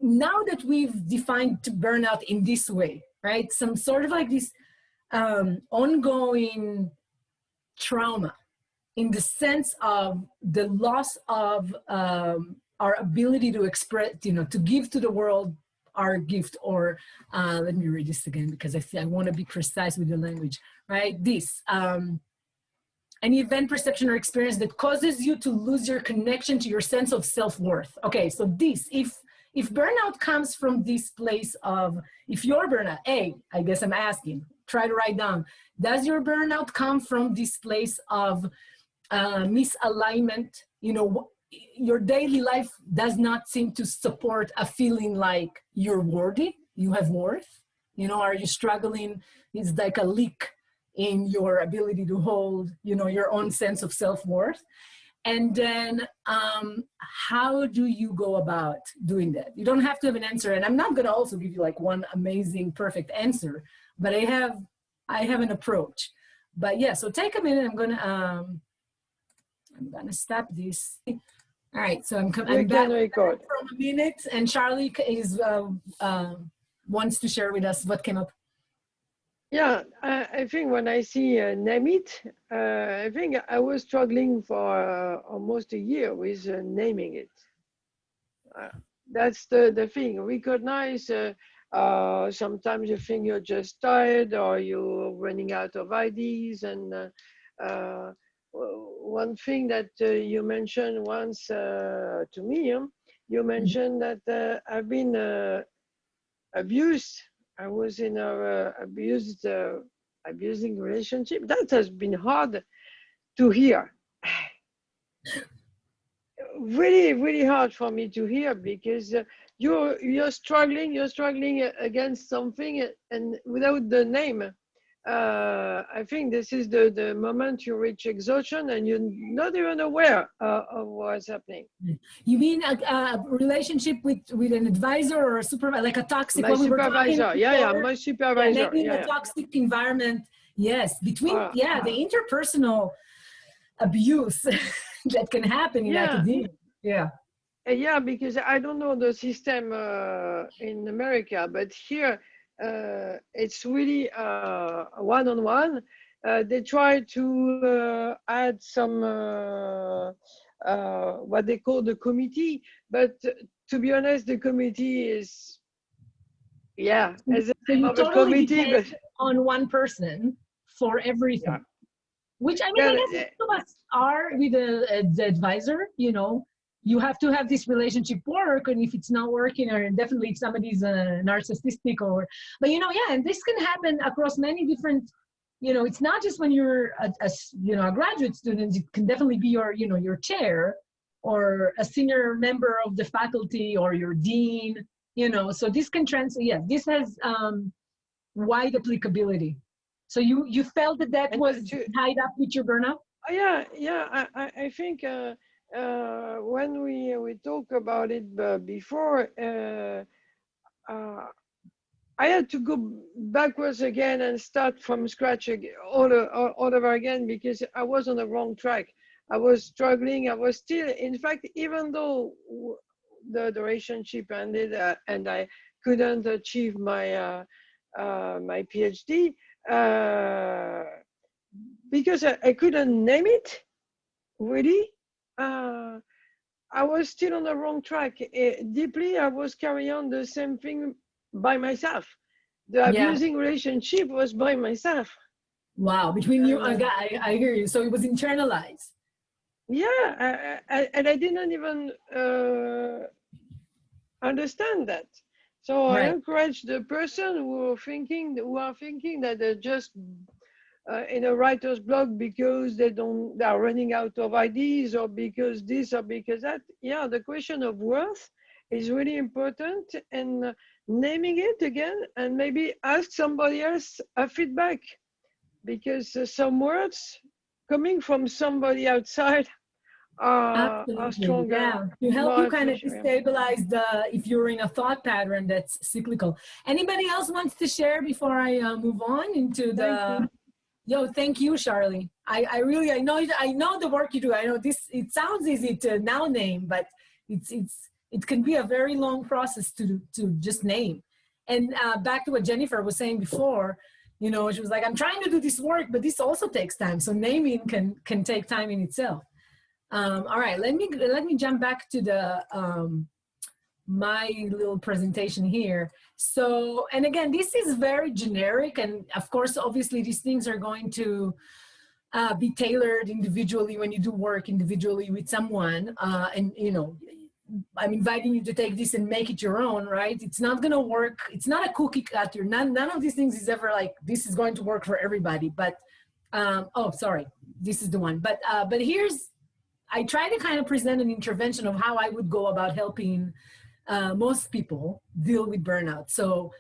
Now that we've defined burnout in this way, right? Some sort of like this ongoing trauma in the sense of the loss of our ability to express, to give to the world our gift, or let me read this again because I want to be precise with the language, right? Any event, perception, or experience that causes you to lose your connection to your sense of self-worth. Okay, so if burnout comes from this place of, if your burnout, I guess I'm asking, try to write down, does your burnout come from this place of misalignment? your daily life does not seem to support a feeling like you're worthy, you have worth? You know, are you struggling? It's like a leak in your ability to hold, you know, your own sense of self-worth. And then how do you go about doing that? You don't have to have an answer. And I'm not going to also give you like one amazing, perfect answer, but I have an approach. But yeah, so take a minute. I'm gonna stop this. All right, so I'm back record from a minute, and Charlie is wants to share with us what came up. Yeah, I think when I see name it, I think I was struggling for almost a year with naming it. That's the thing. Recognize sometimes you think you're just tired or you're running out of ideas. And one thing that you mentioned once to me, you mentioned that I've been abused. I was in a abusing relationship. That has been hard to hear. Really, really hard for me to hear, because you're struggling against something, and without the name. I think this is the moment you reach exhaustion and you're not even aware of what's happening. You mean a relationship with an advisor or a supervisor, like a toxic? My supervisor, my supervisor. Yeah, a toxic environment. Yes, between the interpersonal abuse that can happen in academia. Yeah, because I don't know the system in America, but here it's really one-on-one. They try to add some what they call the committee, but to be honest, the committee is as a so you of a totally committee, depend on one person for everything. Which I mean, I guess most of us are with the advisor. You know, you have to have this relationship work, and if it's not working, or definitely if somebody's narcissistic, but you know, and this can happen across many different. You know, it's not just when you're a graduate student. It can definitely be your chair, or a senior member of the faculty, or your dean. You know, so this can translate. Yeah, this has wide applicability. So you felt that was tied up with your burnout? I think when we talk about it before, I had to go backwards again and start from scratch all over again, because I was on the wrong track. I was struggling. I was still, in fact, even though the relationship ended and I couldn't achieve my my PhD, because I couldn't name it, really, I was still on the wrong track. Deeply, I was carrying on the same thing by myself. The abusing relationship was by myself. Wow, between you, I hear you. So it was internalized. Yeah, and I didn't even understand that. So I encourage the person who are thinking that they're just in a writer's block because they are running out of ideas, or because this or because that. Yeah, the question of worth is really important, and naming it again, and maybe ask somebody else a feedback, because some words coming from somebody outside are stronger. Yeah, to help you kind of destabilize if you're in a thought pattern that's cyclical. Anybody else wants to share before I move on into the? Thank you, Charlie. I know the work you do. I know this. It sounds easy to now name, but it can be a very long process to just name. And back to what Jennifer was saying before, you know, she was like, I'm trying to do this work, but this also takes time. So naming can take time in itself. All right, let me jump back to the my little presentation here. So, and again, this is very generic, and of course, obviously, these things are going to be tailored individually when you do work individually with someone. And you know, I'm inviting you to take this and make it your own, right? It's not going to work. It's not a cookie cutter. None of these things is ever like this is going to work for everybody. But oh, sorry, this is the one. But here's I try to kind of present an intervention of how I would go about helping most people deal with burnout. So,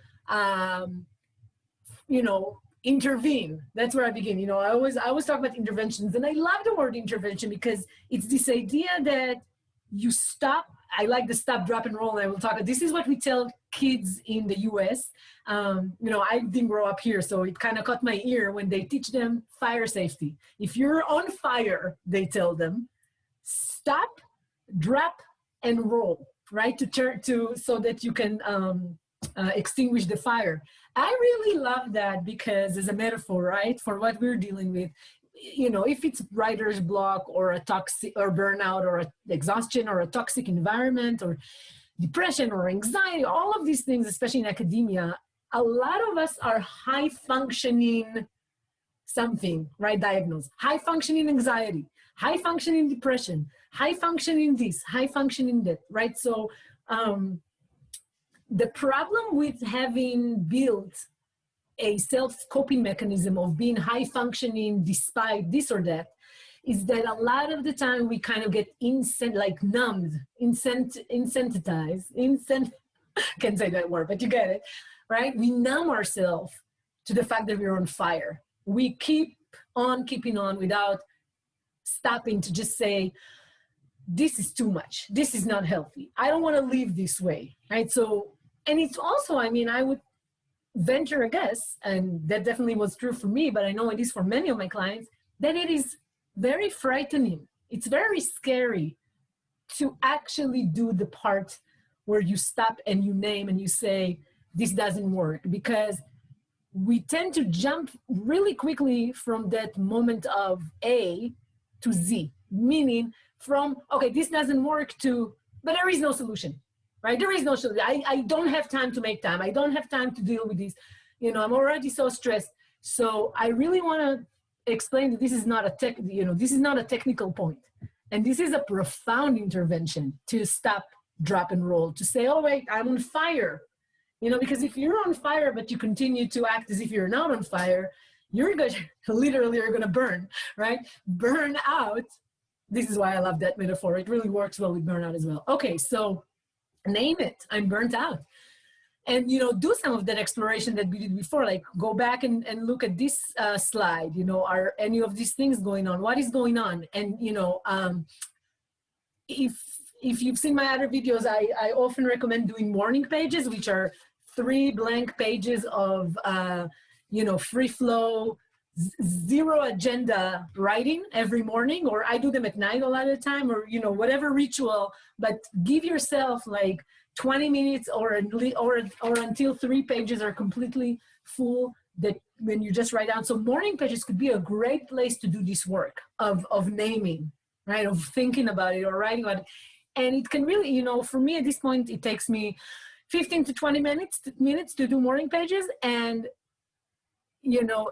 intervene. That's where I begin. I always talk about interventions, and I love the word intervention because it's this idea that you stop. I like the stop, drop, and roll. And I will talk. This is what we tell kids in the U.S. I didn't grow up here, so it kind of caught my ear when they teach them fire safety. If you're on fire, they tell them, stop, drop, and roll. Right, so that you can extinguish the fire. I really love that because as a metaphor, right, for what we're dealing with. If it's writer's block or a toxic or burnout or exhaustion or a toxic environment or depression or anxiety, all of these things, especially in academia, a lot of us are high functioning something, right? Diagnosed high functioning anxiety, high functioning depression, high functioning this, high functioning that, right? So the problem with having built a self-coping mechanism of being high functioning despite this or that is that a lot of the time we kind of get numbed, insensitized, can't say that word, but you get it, right? We numb ourselves to the fact that we're on fire. We keep on keeping on without stopping to just say, this is too much. This is not healthy. I don't want to live this way, right? So, and it's also, I would venture a guess, and that definitely was true for me, but I know it is for many of my clients, that it is very frightening. It's very scary to actually do the part where you stop and you name and you say, this doesn't work, because we tend to jump really quickly from that moment of A to Z, meaning from, okay, this doesn't work to, but there is no solution, right? There is no solution. I don't have time to make time. I don't have time to deal with this. I'm already so stressed. So I really want to explain that this is not this is not a technical point. And this is a profound intervention to stop, drop, and roll, to say, oh, wait, I'm on fire. Because if you're on fire, but you continue to act as if you're not on fire, you're going to literally are going to burn, right? Burn out. This is why I love that metaphor. It really works well with burnout as well. Okay, so name it. I'm burnt out. And, do some of that exploration that we did before, like go back and look at this slide. Are any of these things going on? What is going on? And, if you've seen my other videos, I often recommend doing morning pages, which are 3 blank pages of, free flow, zero agenda writing every morning, or I do them at night a lot of the time, or, whatever ritual, but give yourself like 20 minutes or until 3 pages are completely full, that when you just write down. So morning pages could be a great place to do this work of naming, right? Of thinking about it or writing about it. And it can really, for me at this point, it takes me 15 to 20 minutes to do morning pages. And,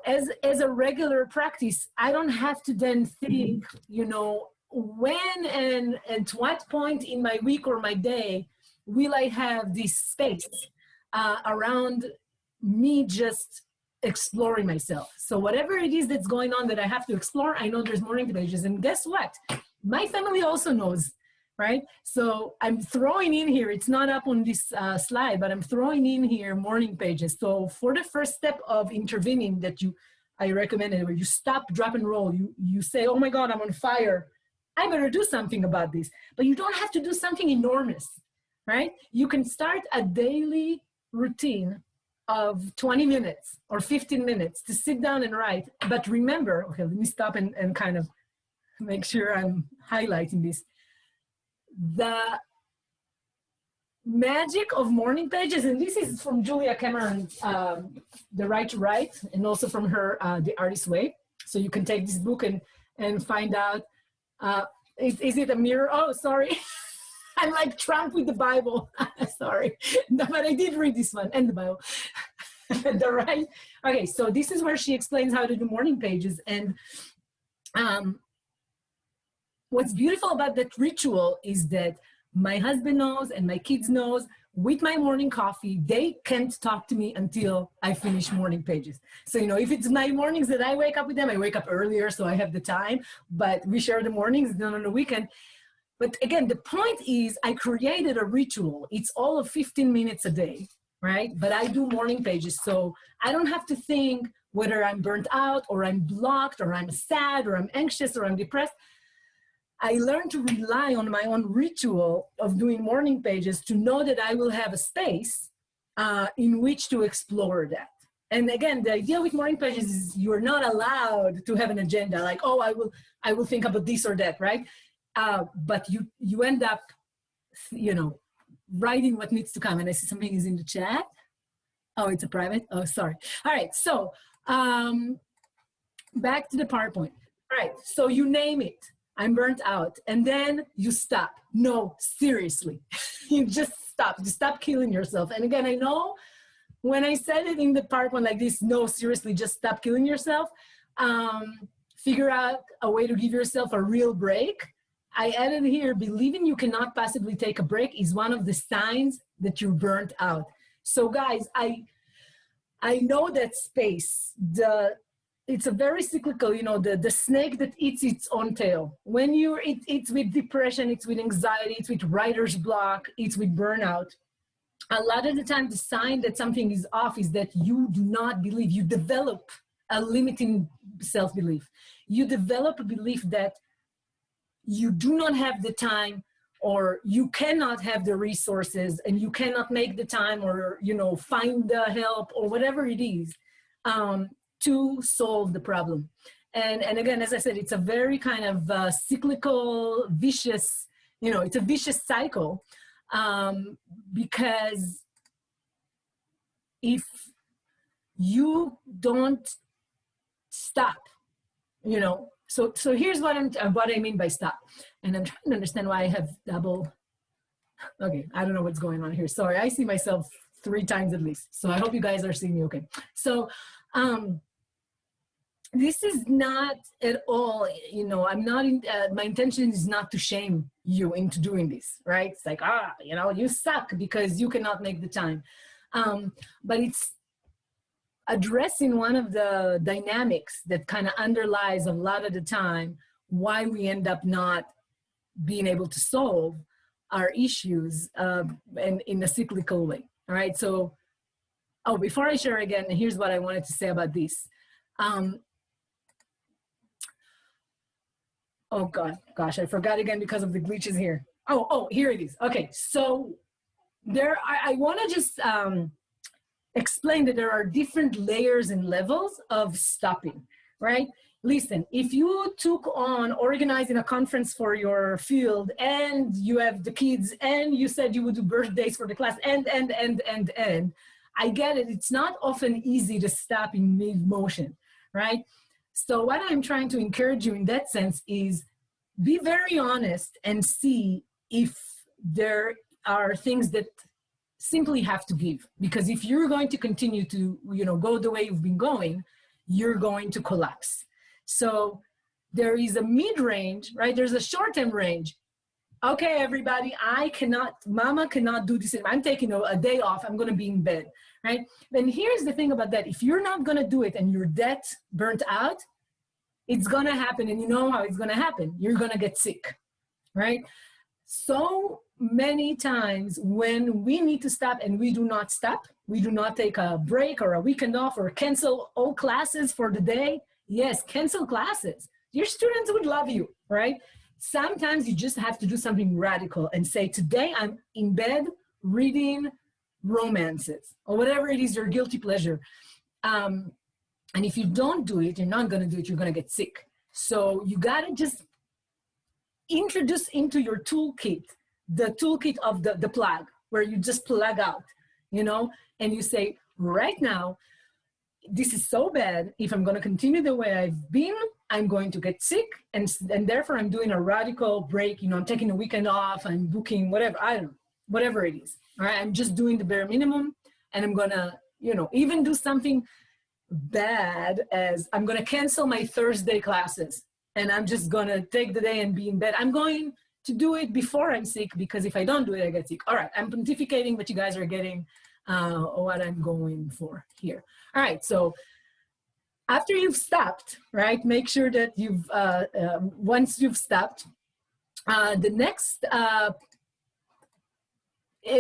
as a regular practice, I don't have to then think, when and at what point in my week or my day will I have this space around me just exploring myself. So whatever it is that's going on that I have to explore, I know there's morning pages. And guess what? My family also knows. Right? So I'm throwing in here, it's not up on this slide, but I'm throwing in here morning pages. So for the first step of intervening that I recommended, where you stop, drop, and roll, you say, oh my God, I'm on fire. I better do something about this. But you don't have to do something enormous, right? You can start a daily routine of 20 minutes or 15 minutes to sit down and write. But remember, okay, let me stop and kind of make sure I'm highlighting this. The magic of morning pages, and this is from Julia Cameron's The Right to Write, and also from her The Artist's Way. So you can take this book and find out, is it a mirror? Oh, sorry. I'm like Trump with the Bible. Sorry. No, but I did read this one and the Bible. Okay, so this is where she explains how to do morning pages. And what's beautiful about that ritual is that my husband knows and my kids knows with my morning coffee. They can't talk to me until I finish morning pages. So, you know, if it's my mornings that I wake up with them, I wake up earlier so I have the time, but we share the mornings, then on the weekend. But again, the point is I created a ritual. It's all of 15 minutes a day, right? But I do morning pages. So I don't have to think whether I'm burnt out or I'm blocked or I'm sad or I'm anxious or I'm depressed. I learned to rely on my own ritual of doing morning pages to know that I will have a space in which to explore that. And again, the idea with morning pages is you're not allowed to have an agenda like, oh, I will think about this or that, right? But you end up, you know, writing what needs to come. And I see something is in the chat. Oh, it's a private? Oh, sorry. All right, so back to the PowerPoint. All right, so you name it. I'm burnt out. And then you stop. No, seriously. You just stop. You stop killing yourself. And again, I know when I said it in the PowerPoint like this, no, seriously, just stop killing yourself. Figure out a way to give yourself a real break. I added here, believing you cannot possibly take a break is one of the signs that you're burnt out. So guys, I know that space, it's a very cyclical, you know, the snake that eats its own tail. When it's with depression, it's with anxiety, it's with writer's block, it's with burnout. A lot of the time, the sign that something is off is that you do not believe, you develop a limiting self-belief. You develop a belief that you do not have the time, or you cannot have the resources, and you cannot make the time, or, you know, find the help, or whatever it is, to solve the problem. And again, as I said, it's a very kind of cyclical, vicious, you know, it's a vicious cycle, because if you don't stop, you know, so here's what I mean by stop. And I'm trying to understand why I have double. Okay, I don't know what's going on here. Sorry, I see myself 3 times at least. So I hope you guys are seeing me okay. So this is not at all, you know, I'm not, my intention is not to shame you into doing this, right? It's like, you know, you suck because you cannot make the time. But it's addressing one of the dynamics that kind of underlies a lot of the time why we end up not being able to solve our issues and in a cyclical way. All right, so, before I share again, here's what I wanted to say about this. Oh gosh, I forgot again because of the glitches here. Oh, here it is. Okay, so I want to just explain that there are different layers and levels of stopping, right? Listen, if you took on organizing a conference for your field and you have the kids and you said you would do birthdays for the class and, I get it. It's not often easy to stop in mid-motion, right? So what I'm trying to encourage you in that sense is be very honest and see if there are things that simply have to give. Because if you're going to continue to, you know, go the way you've been going, you're going to collapse. So there is a mid-range, right? There's a short-term range. Okay, everybody, Mama cannot do this. I'm taking a day off. I'm going to be in bed, right? Then here's the thing about that. If you're not going to do it and you're that burnt out, it's going to happen. And you know how it's going to happen. You're going to get sick, right? So many times when we need to stop and we do not stop, we do not take a break or a weekend off or cancel all classes for the day. Yes, cancel classes. Your students would love you, right? Sometimes you just have to do something radical and say, today I'm in bed reading romances or whatever it is, your guilty pleasure. And if you don't do it, you're not going to do it, you're going to get sick. So you got to just introduce into your toolkit, the toolkit of the plug, where you just plug out, you know, and you say, right now, this is so bad. If I'm going to continue the way I've been, I'm going to get sick. And therefore I'm doing a radical break. You know, I'm taking a weekend off. I'm booking whatever, I don't know, whatever it is. All right. I'm just doing the bare minimum. And I'm going to, you know, even do something bad as I'm going to cancel my Thursday classes. And I'm just going to take the day and be in bed. I'm going to do it before I'm sick, because if I don't do it, I get sick. All right, I'm pontificating, but you guys are getting what I'm going for here. All right, so after you've stopped, right, make sure that you've, once you've stopped, the next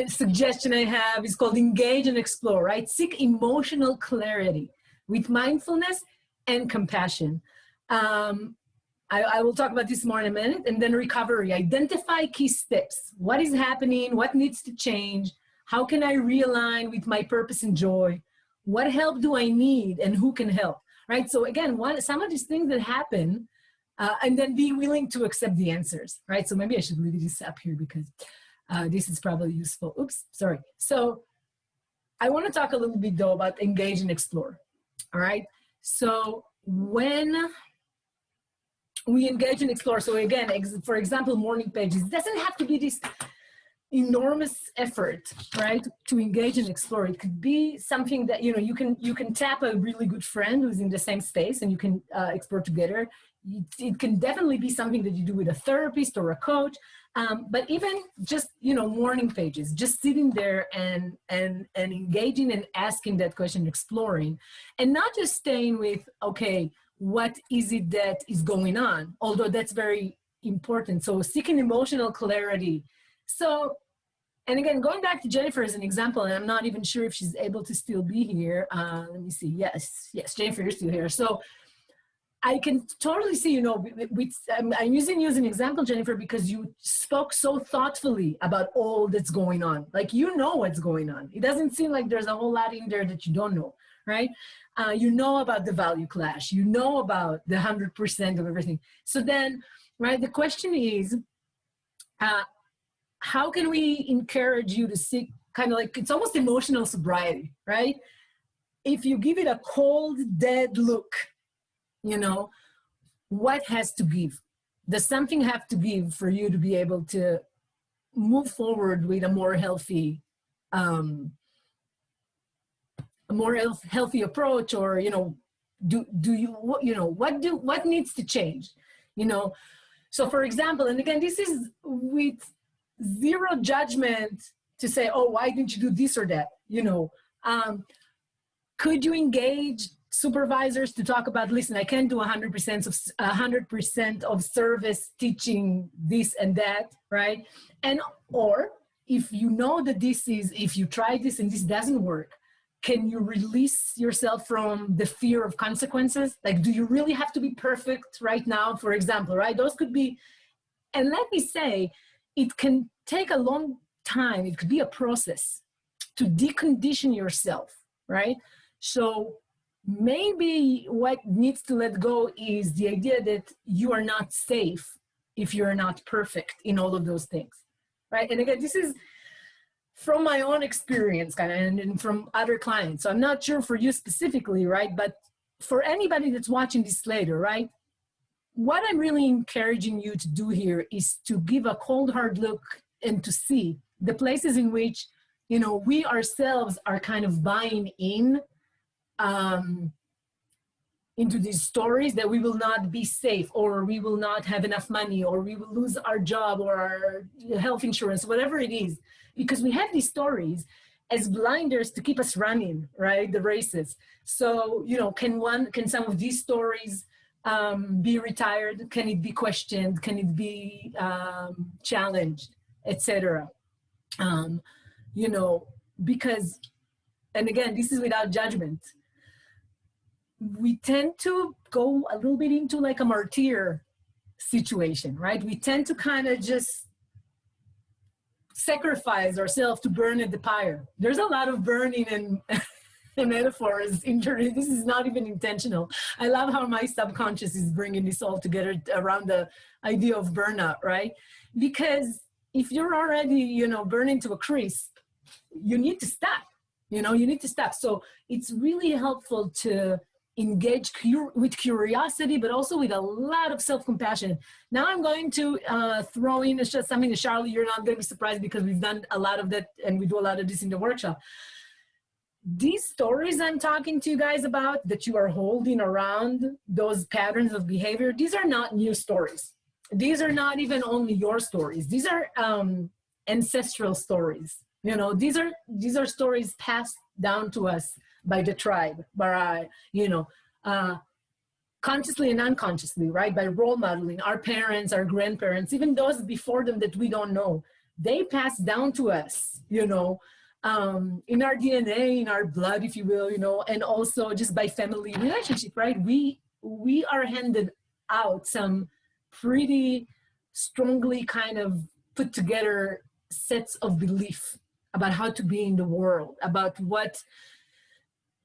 suggestion I have is called engage and explore, right? Seek emotional clarity with mindfulness and compassion. I will talk about this more in a minute. And then recovery, identify key steps. What is happening? What needs to change? How can I realign with my purpose and joy? What help do I need and who can help, right? So again, some of these things that happen, and then be willing to accept the answers, right? So maybe I should leave this up here because this is probably useful. Oops, sorry. So I want to talk a little bit though about engage and explore, all right? So when we engage and explore, so again, for example, morning pages, it doesn't have to be this enormous effort, right, to engage and explore. It could be something that, you know, you can tap a really good friend who's in the same space and you can explore together. It can definitely be something that you do with a therapist or a coach, but even just, you know, morning pages, just sitting there and engaging and asking that question, exploring, and not just staying with, okay, what is it that is going on? Although that's very important. So seeking emotional clarity. So, and again, going back to Jennifer as an example, and I'm not even sure if she's able to still be here. Let me see. Yes, Jennifer, you're still here. So I can totally see, you know, I'm using you as an example, Jennifer, because you spoke so thoughtfully about all that's going on. Like, you know what's going on. It doesn't seem like there's a whole lot in there that you don't know, right? You know about the value clash. You know about the 100% of everything. So then, right, the question is, how can we encourage you to seek kind of like, it's almost emotional sobriety, right? If you give it a cold, dead look, you know, what has to give? Does something have to give for you to be able to move forward with a more healthy, healthy approach? Or, you know, do you, you know, what needs to change, you know? So for example, and again, this is with zero judgment to say, oh, why didn't you do this or that? You know, could you engage supervisors to talk about, listen, I can't do 100% of service teaching this and that, right? And, or if you know that this is, if you try this and this doesn't work, can you release yourself from the fear of consequences? Like, do you really have to be perfect right now, for example, right? Those could be, and let me say, it can take a long time. It could be a process to decondition yourself, right? So maybe what needs to let go is the idea that you are not safe if you're not perfect in all of those things, right? And again, this is from my own experience kind of, and from other clients. So I'm not sure for you specifically, right? But for anybody that's watching this later, right? What I'm really encouraging you to do here is to give a cold, hard look and to see the places in which, you know, we ourselves are kind of buying in into these stories that we will not be safe, or we will not have enough money, or we will lose our job or our health insurance, whatever it is, because we have these stories as blinders to keep us running, right, the races. So, you know, can some of these stories be retired? Can it be questioned? Can it be challenged, etc.? You know, because, and again, this is without judgment. We tend to go a little bit into like a martyr situation, right? We tend to kind of just sacrifice ourselves to burn at the pyre. There's a lot of burning and metaphors. This is not even intentional. I love how my subconscious is bringing this all together around the idea of burnout, right? Because if you're already, you know, burning to a crisp, you need to stop. You know, you need to stop. So it's really helpful to engage with curiosity, but also with a lot of self-compassion. Now I'm going to throw in just something that, Charlie, you're not going to be surprised because we've done a lot of that and we do a lot of this in the workshop. These stories I'm talking to you guys about that you are holding around, those patterns of behavior, these are not new stories. these are not even only your stories. These are ancestral stories. You know, these are stories passed down to us by the tribe, by, you know, consciously and unconsciously, right? By role modeling, our parents, our grandparents, even those before them that we don't know, they pass down to us, you know, in our DNA, in our blood, if you will, you know, and also just by family relationship, right? We are handed out some pretty strongly kind of put together sets of belief about how to be in the world, about what,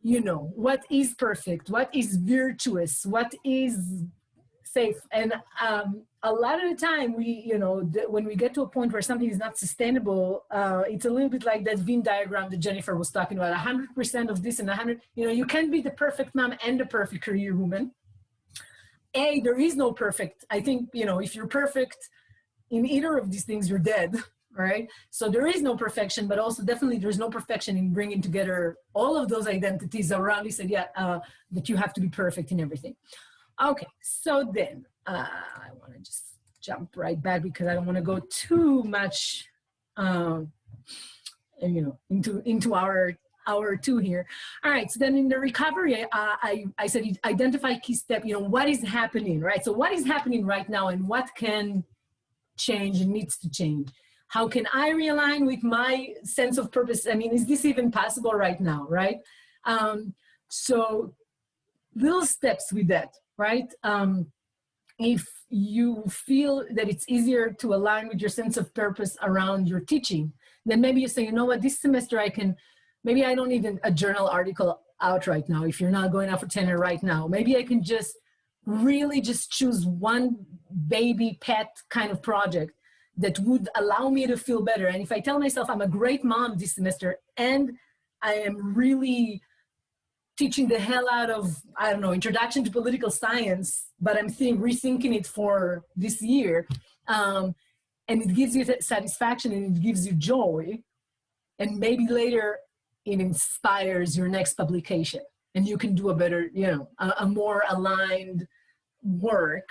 you know, what is perfect, what is virtuous, what is safe. And a lot of the time we, you know, when we get to a point where something is not sustainable, it's a little bit like that Venn diagram that Jennifer was talking about, 100% of this and 100, you know, you can't be the perfect mom and the perfect career woman. There is no perfect. I think, you know, if you're perfect in either of these things, you're dead. Right? So there is no perfection, but also definitely there's no perfection in bringing together all of those identities around. You said, yeah, that you have to be perfect in everything. Okay, so then I want to just jump right back because I don't want to go too much, you know, into our hour two here. All right, so then in the recovery, I said identify key step. You know, what is happening, right? So what is happening right now, and what can change and needs to change? How can I realign with my sense of purpose? I mean, is this even possible right now, right? So little steps with that, right? If you feel that it's easier to align with your sense of purpose around your teaching, then maybe you say, you know what, this semester maybe I don't need a journal article out right now. If you're not going out for tenure right now, maybe I can just really just choose one baby pet kind of project that would allow me to feel better. And if I tell myself I'm a great mom this semester and I am really teaching the hell out of, I don't know, introduction to political science, but I'm rethinking it for this year, and it gives you satisfaction and it gives you joy, and maybe later it inspires your next publication and you can do a better, you know, a more aligned work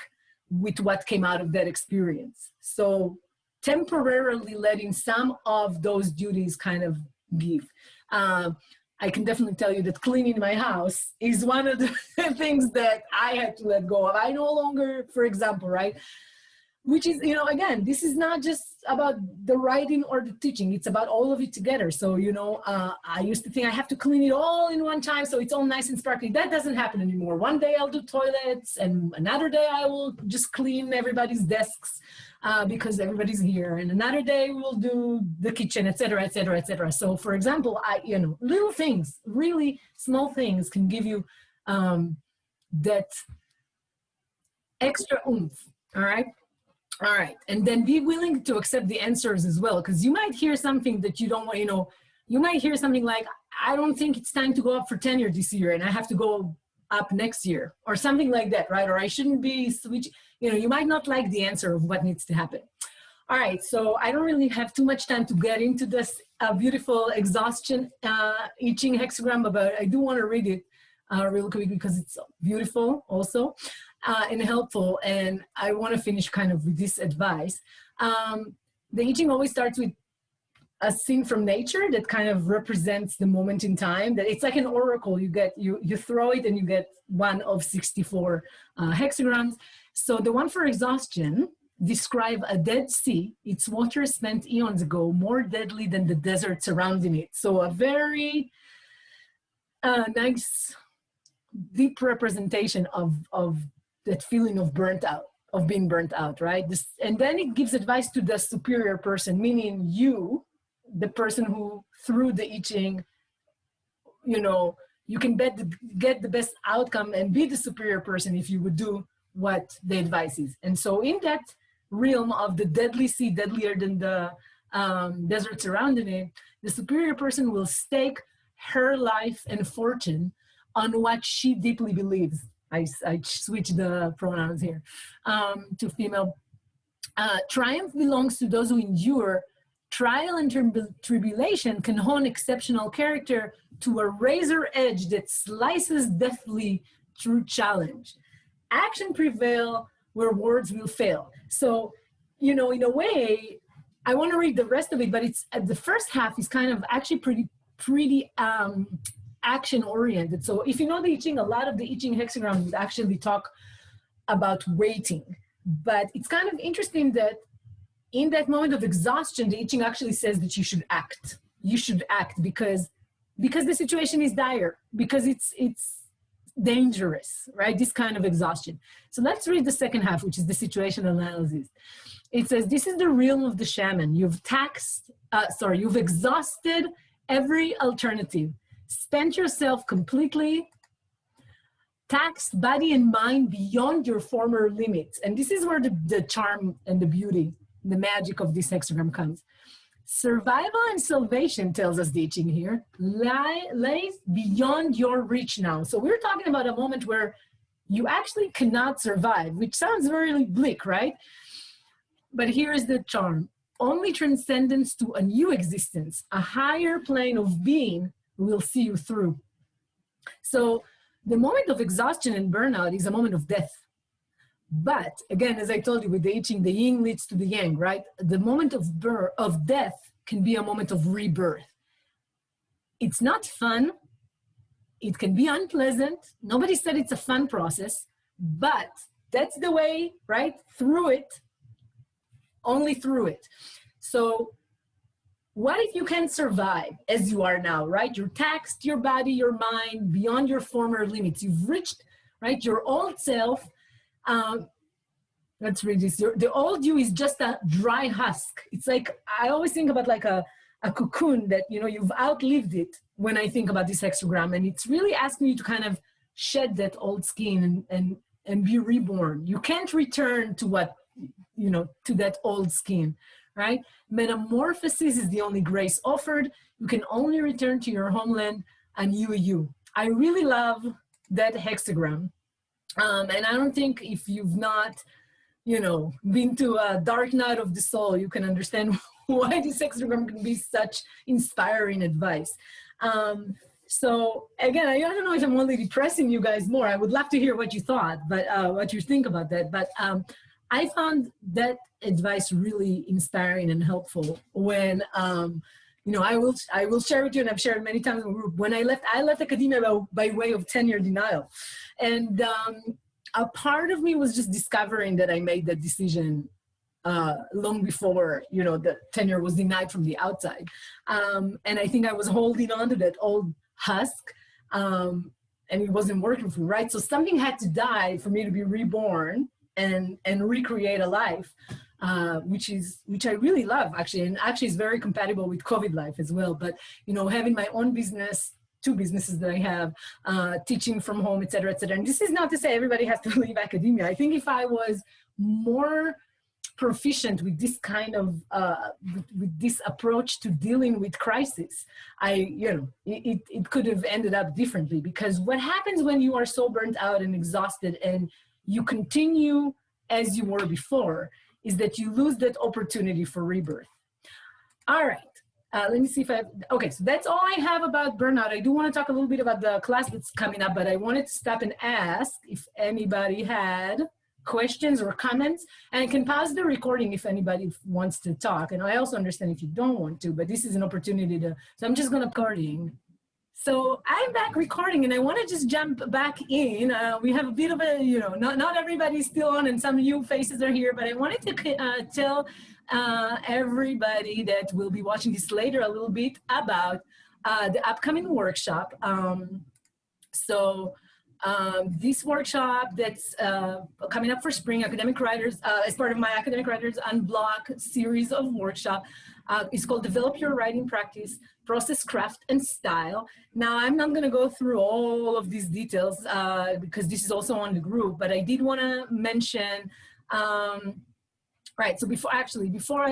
with what came out of that experience. So temporarily letting some of those duties kind of give. I can definitely tell you that cleaning my house is one of the things that I had to let go of. I no longer, for example, right, which is, you know, again, this is not just about the writing or the teaching, it's about all of it together. So, you know, I used to think I have to clean it all in one time so it's all nice and sparkly. That doesn't happen anymore. One day I'll do toilets and another day I will just clean everybody's desks because everybody's here. And another day we'll do the kitchen, et cetera, et cetera, et cetera. So for example, you know, little things, really small things can give you that extra oomph, all right? All right, and then be willing to accept the answers as well, because you might hear something that you don't want, you know, you might hear something like, I don't think it's time to go up for tenure this year and I have to go up next year or something like that, right? Or I shouldn't be switching, you know, you might not like the answer of what needs to happen. All right, so I don't really have too much time to get into this beautiful exhaustion itching hexagram, but I do want to read it real quick because it's beautiful also. And helpful, and I want to finish kind of with this advice. The itching always starts with a scene from nature that kind of represents the moment in time. That it's like an oracle. You throw it and you get one of 64 hexagrams. So the one for exhaustion describe a dead sea. Its water spent eons ago, more deadly than the desert surrounding it. So a very nice, deep representation of that feeling of burnt out, of being burnt out, right? And then it gives advice to the superior person, meaning you, the person who through the itching, you know, you can get the best outcome and be the superior person if you would do what the advice is. And so in that realm of the deadly sea, deadlier than the desert surrounding it, the superior person will stake her life and fortune on what she deeply believes. I switched the pronouns here to female. Triumph belongs to those who endure. Trial and tribulation can hone exceptional character to a razor edge that slices deftly through challenge. Action prevail where words will fail. So, in a way, I want to read the rest of it, but it's the first half is kind of actually pretty action oriented. So if you know the I Ching, a lot of the I Ching hexagrams actually talk about waiting, but it's kind of interesting that in that moment of exhaustion, the I Ching actually says that you should act. You should act because the situation is dire, because it's dangerous, right? This kind of exhaustion. So let's read the second half, which is the situational analysis. It says, this is the realm of the shaman. You've exhausted every alternative, spent yourself completely, taxed body and mind beyond your former limits. And this is where the charm and the beauty, the magic of this hexagram comes. Survival and salvation, tells us the I Ching here, lays beyond your reach now. So we're talking about a moment where you actually cannot survive, which sounds very bleak, right? But here is the charm. Only transcendence to a new existence, a higher plane of being, will see you through. So the moment of exhaustion and burnout is a moment of death. But again, as I told you, with the I Ching, the yin leads to the yang, right? The moment of death can be a moment of rebirth. It's not fun. It can be unpleasant. Nobody said it's a fun process, but that's the way, right? Through it, only through it. So what if you can survive as you are now, right? You're taxed, your body, your mind, beyond your former limits. You've reached, right, your old self. Let's read this. The old you is just a dry husk. It's like, I always think about like a cocoon that, you've outlived it when I think about this hexagram. And it's really asking you to kind of shed that old skin and be reborn. You can't return to what, to that old skin, right? Metamorphosis is the only grace offered. You can only return to your homeland a new you. I really love that hexagram. And I don't think if you've not, been to a dark night of the soul, you can understand why this hexagram can be such inspiring advice. So again, I don't know if I'm only depressing you guys more. I would love to hear what you thought, but what you think about that. But I found that advice really inspiring and helpful when, I will share with you, and I've shared many times in the group, when I left academia by way of tenure denial. And a part of me was just discovering that I made that decision long before, the tenure was denied from the outside. And I think I was holding on to that old husk, and it wasn't working for me, right? So something had to die for me to be reborn and recreate a life, which I really love, actually, and actually is very compatible with COVID life as well. But, having my own business, 2 businesses that I have, teaching from home, et cetera, et cetera. And this is not to say everybody has to leave academia. I think if I was more proficient with this kind of, with this approach to dealing with crisis, it could have ended up differently. Because what happens when you are so burnt out and exhausted and you continue as you were before is that you lose that opportunity for rebirth. All right. Let me see if okay, so that's all I have about burnout. I do want to talk a little bit about the class that's coming up, but I wanted to stop and ask if anybody had questions or comments, and I can pause the recording if anybody wants to talk. And I also understand if you don't want to, but this is an opportunity so I'm just going to recording. So I'm back recording, and I want to just jump back in. We have a bit of a, not everybody's still on, and some new faces are here, but I wanted to tell everybody that will be watching this later a little bit about the upcoming workshop. This workshop that's coming up for spring, Academic Writers, as part of my Academic Writers Unblock series of workshop, is called Develop Your Writing Practice, Process, Craft, and Style. Now, I'm not going to go through all of these details because this is also on the group, but I did want to mention, right, so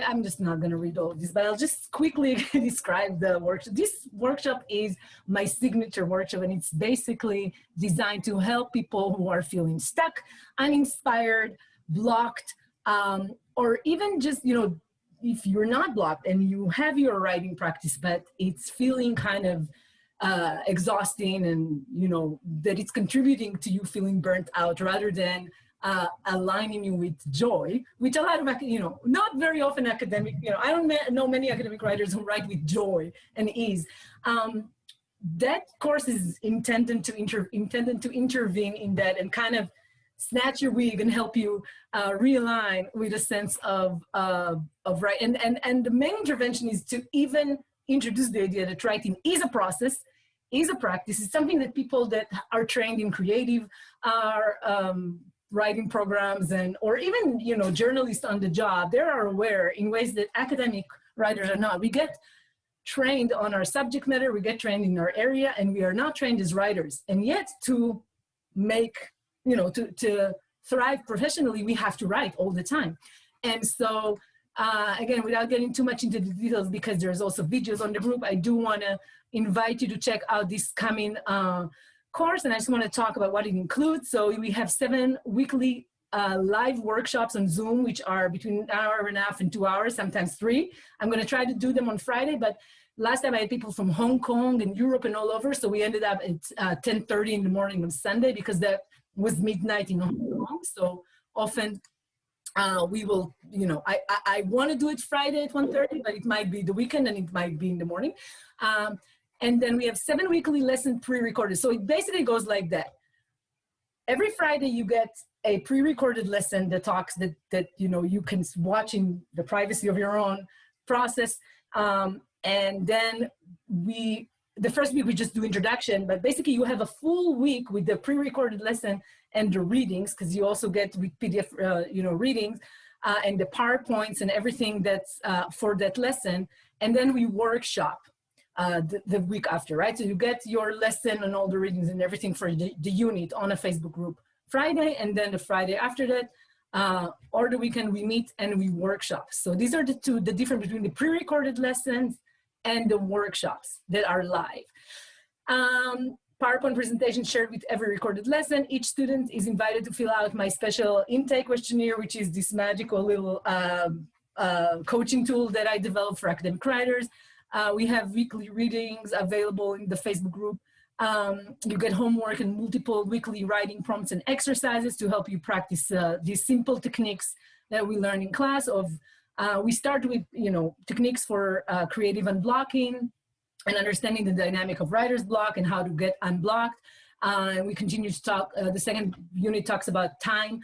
I'm just not going to read all of this, but I'll just quickly describe the workshop. This workshop is my signature workshop, and it's basically designed to help people who are feeling stuck, uninspired, blocked, or even just, if you're not blocked and you have your writing practice, but it's feeling kind of exhausting and, that it's contributing to you feeling burnt out rather than aligning you with joy, which a lot of, not very often academic, I don't know many academic writers who write with joy and ease. That course is intended to intervene in that and kind of snatch your wig and help you realign with a sense of right. And the main intervention is to even introduce the idea that writing is a process, is a practice. It's something that people that are trained in creative writing programs or even, journalists on the job, they are aware in ways that academic writers are not. We get trained on our subject matter, we get trained in our area, and we are not trained as writers. And yet to make, to thrive professionally, we have to write all the time. And so, again, without getting too much into the details, because there's also videos on the group, I do want to invite you to check out this coming course, and I just want to talk about what it includes. So we have 7 weekly live workshops on Zoom, which are between an hour and a half and 2 hours, sometimes 3. I'm going to try to do them on Friday, but last time I had people from Hong Kong and Europe and all over, so we ended up at 10:30 in the morning on Sunday because that was midnight in Hong Kong. So often we will, I want to do it Friday at 1:30, but it might be the weekend and it might be in the morning. And then we have 7 weekly lessons pre-recorded. So it basically goes like that. Every Friday you get a pre-recorded lesson that talks that you can watch in the privacy of your own process. And then the first week we just do introduction, but basically you have a full week with the pre-recorded lesson and the readings, because you also get with PDF, readings and the PowerPoints and everything that's for that lesson. And then we workshop the week after, right? So you get your lesson and all the readings and everything for the unit on a Facebook group Friday, and then the Friday after that, or the weekend, we meet and we workshop. So these are the difference between the pre-recorded lessons and the workshops that are live. PowerPoint presentation shared with every recorded lesson. Each student is invited to fill out my special intake questionnaire, which is this magical little coaching tool that I developed for academic writers. We have weekly readings available in the Facebook group. You get homework and multiple weekly writing prompts and exercises to help you practice these simple techniques that we learn in class. We start with, techniques for creative unblocking and understanding the dynamic of writer's block and how to get unblocked. And we continue to talk, the second unit talks about time,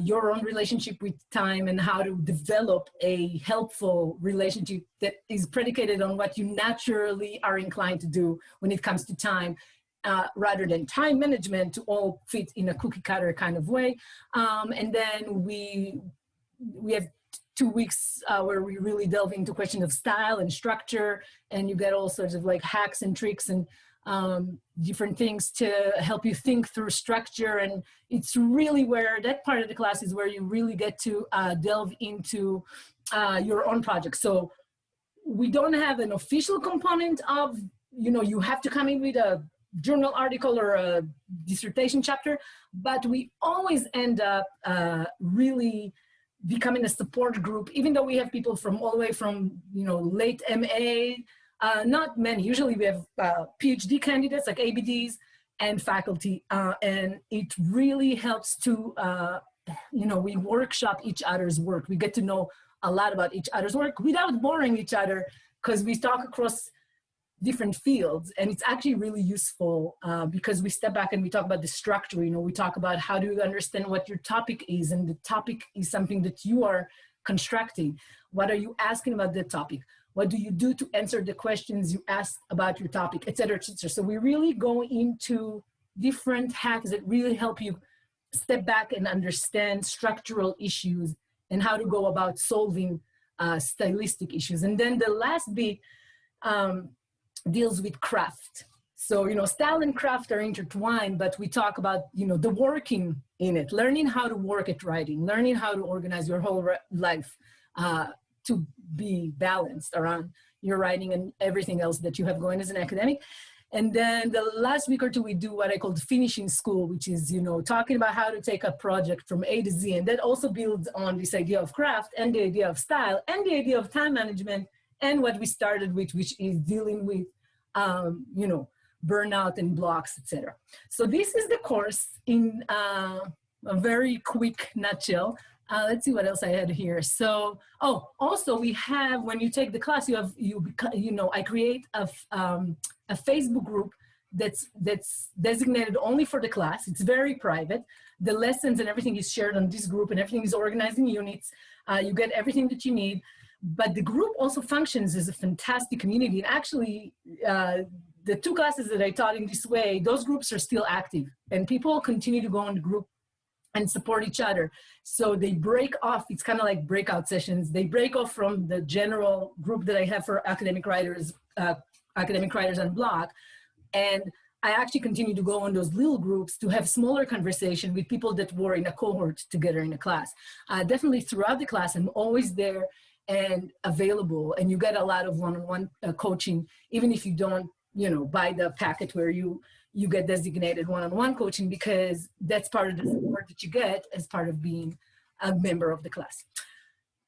your own relationship with time, and how to develop a helpful relationship that is predicated on what you naturally are inclined to do when it comes to time, rather than time management to all fit in a cookie cutter kind of way. And then we have 2 weeks where we really delve into question of style and structure, and you get all sorts of like hacks and tricks and different things to help you think through structure. And it's really where that part of the class is where you really get to delve into your own project. So we don't have an official component of, you have to come in with a journal article or a dissertation chapter, but we always end up really becoming a support group, even though we have people from all the way from, late MA, not many. Usually we have PhD candidates like ABDs and faculty, and it really helps to, we workshop each other's work. We get to know a lot about each other's work without boring each other, because we talk across different fields, and it's actually really useful because we step back and we talk about the structure. We talk about how do you understand what your topic is, and the topic is something that you are constructing. What are you asking about the topic? What do you do to answer the questions you ask about your topic, et cetera, et cetera. So we really go into different hacks that really help you step back and understand structural issues and how to go about solving stylistic issues. And then the last bit deals with craft. So, style and craft are intertwined, but we talk about, the working in it, learning how to work at writing, learning how to organize your whole life to be balanced around your writing and everything else that you have going as an academic. And then the last week or two, we do what I call finishing school, which is, talking about how to take a project from A to Z. And that also builds on this idea of craft and the idea of style and the idea of time management and what we started with, which is dealing with, burnout and blocks, etc. So this is the course in a very quick nutshell. Let's see what else I had here. So, oh, also we have, when you take the class, I create a Facebook group that's designated only for the class. It's very private. The lessons and everything is shared on this group, and everything is organized in units. You get everything that you need. But the group also functions as a fantastic community. And actually, the 2 classes that I taught in this way, those groups are still active, and people continue to go on the group and support each other. So they break off. It's kind of like breakout sessions. They break off from the general group that I have for academic writers, Academic Writers Unblock. And I actually continue to go on those little groups to have smaller conversation with people that were in a cohort together in a class. Definitely throughout the class, I'm always there and available, and you get a lot of one-on-one coaching, even if you don't, buy the packet where you get designated one-on-one coaching, because that's part of the support that you get as part of being a member of the class.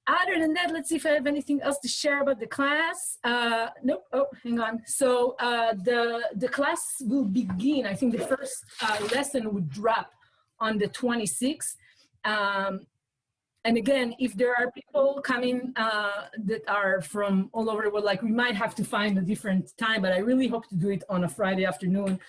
Other than that, let's see if I have anything else to share about the class. Nope. Oh, hang on. So the class will begin. I think the first lesson would drop on the 26th. And again, if there are people coming that are from all over the world, like, we might have to find a different time, but I really hope to do it on a Friday afternoon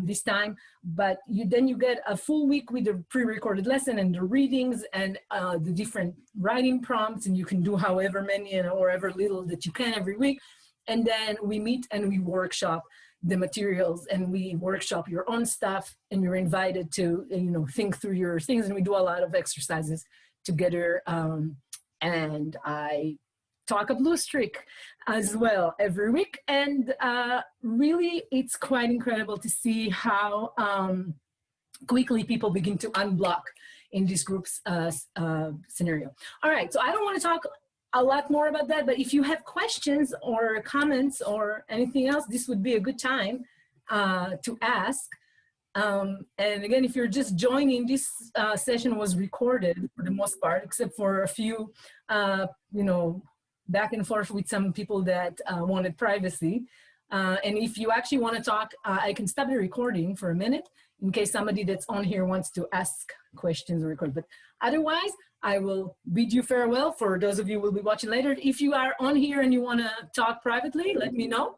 this time. But then you get a full week with the pre-recorded lesson and the readings and the different writing prompts, and you can do however many or however little that you can every week. And then we meet and we workshop the materials, and we workshop your own stuff, and you're invited to think through your things, and we do a lot of exercises together. And I talk a blue streak as well every week. And really, it's quite incredible to see how quickly people begin to unblock in this group's scenario. All right, so I don't want to talk a lot more about that, but if you have questions or comments or anything else, this would be a good time to ask. And again, if you're just joining, this session was recorded for the most part, except for a few, back and forth with some people that wanted privacy. And if you actually want to talk, I can stop the recording for a minute in case somebody that's on here wants to ask questions or record. But otherwise, I will bid you farewell for those of you who will be watching later. If you are on here and you want to talk privately, let me know.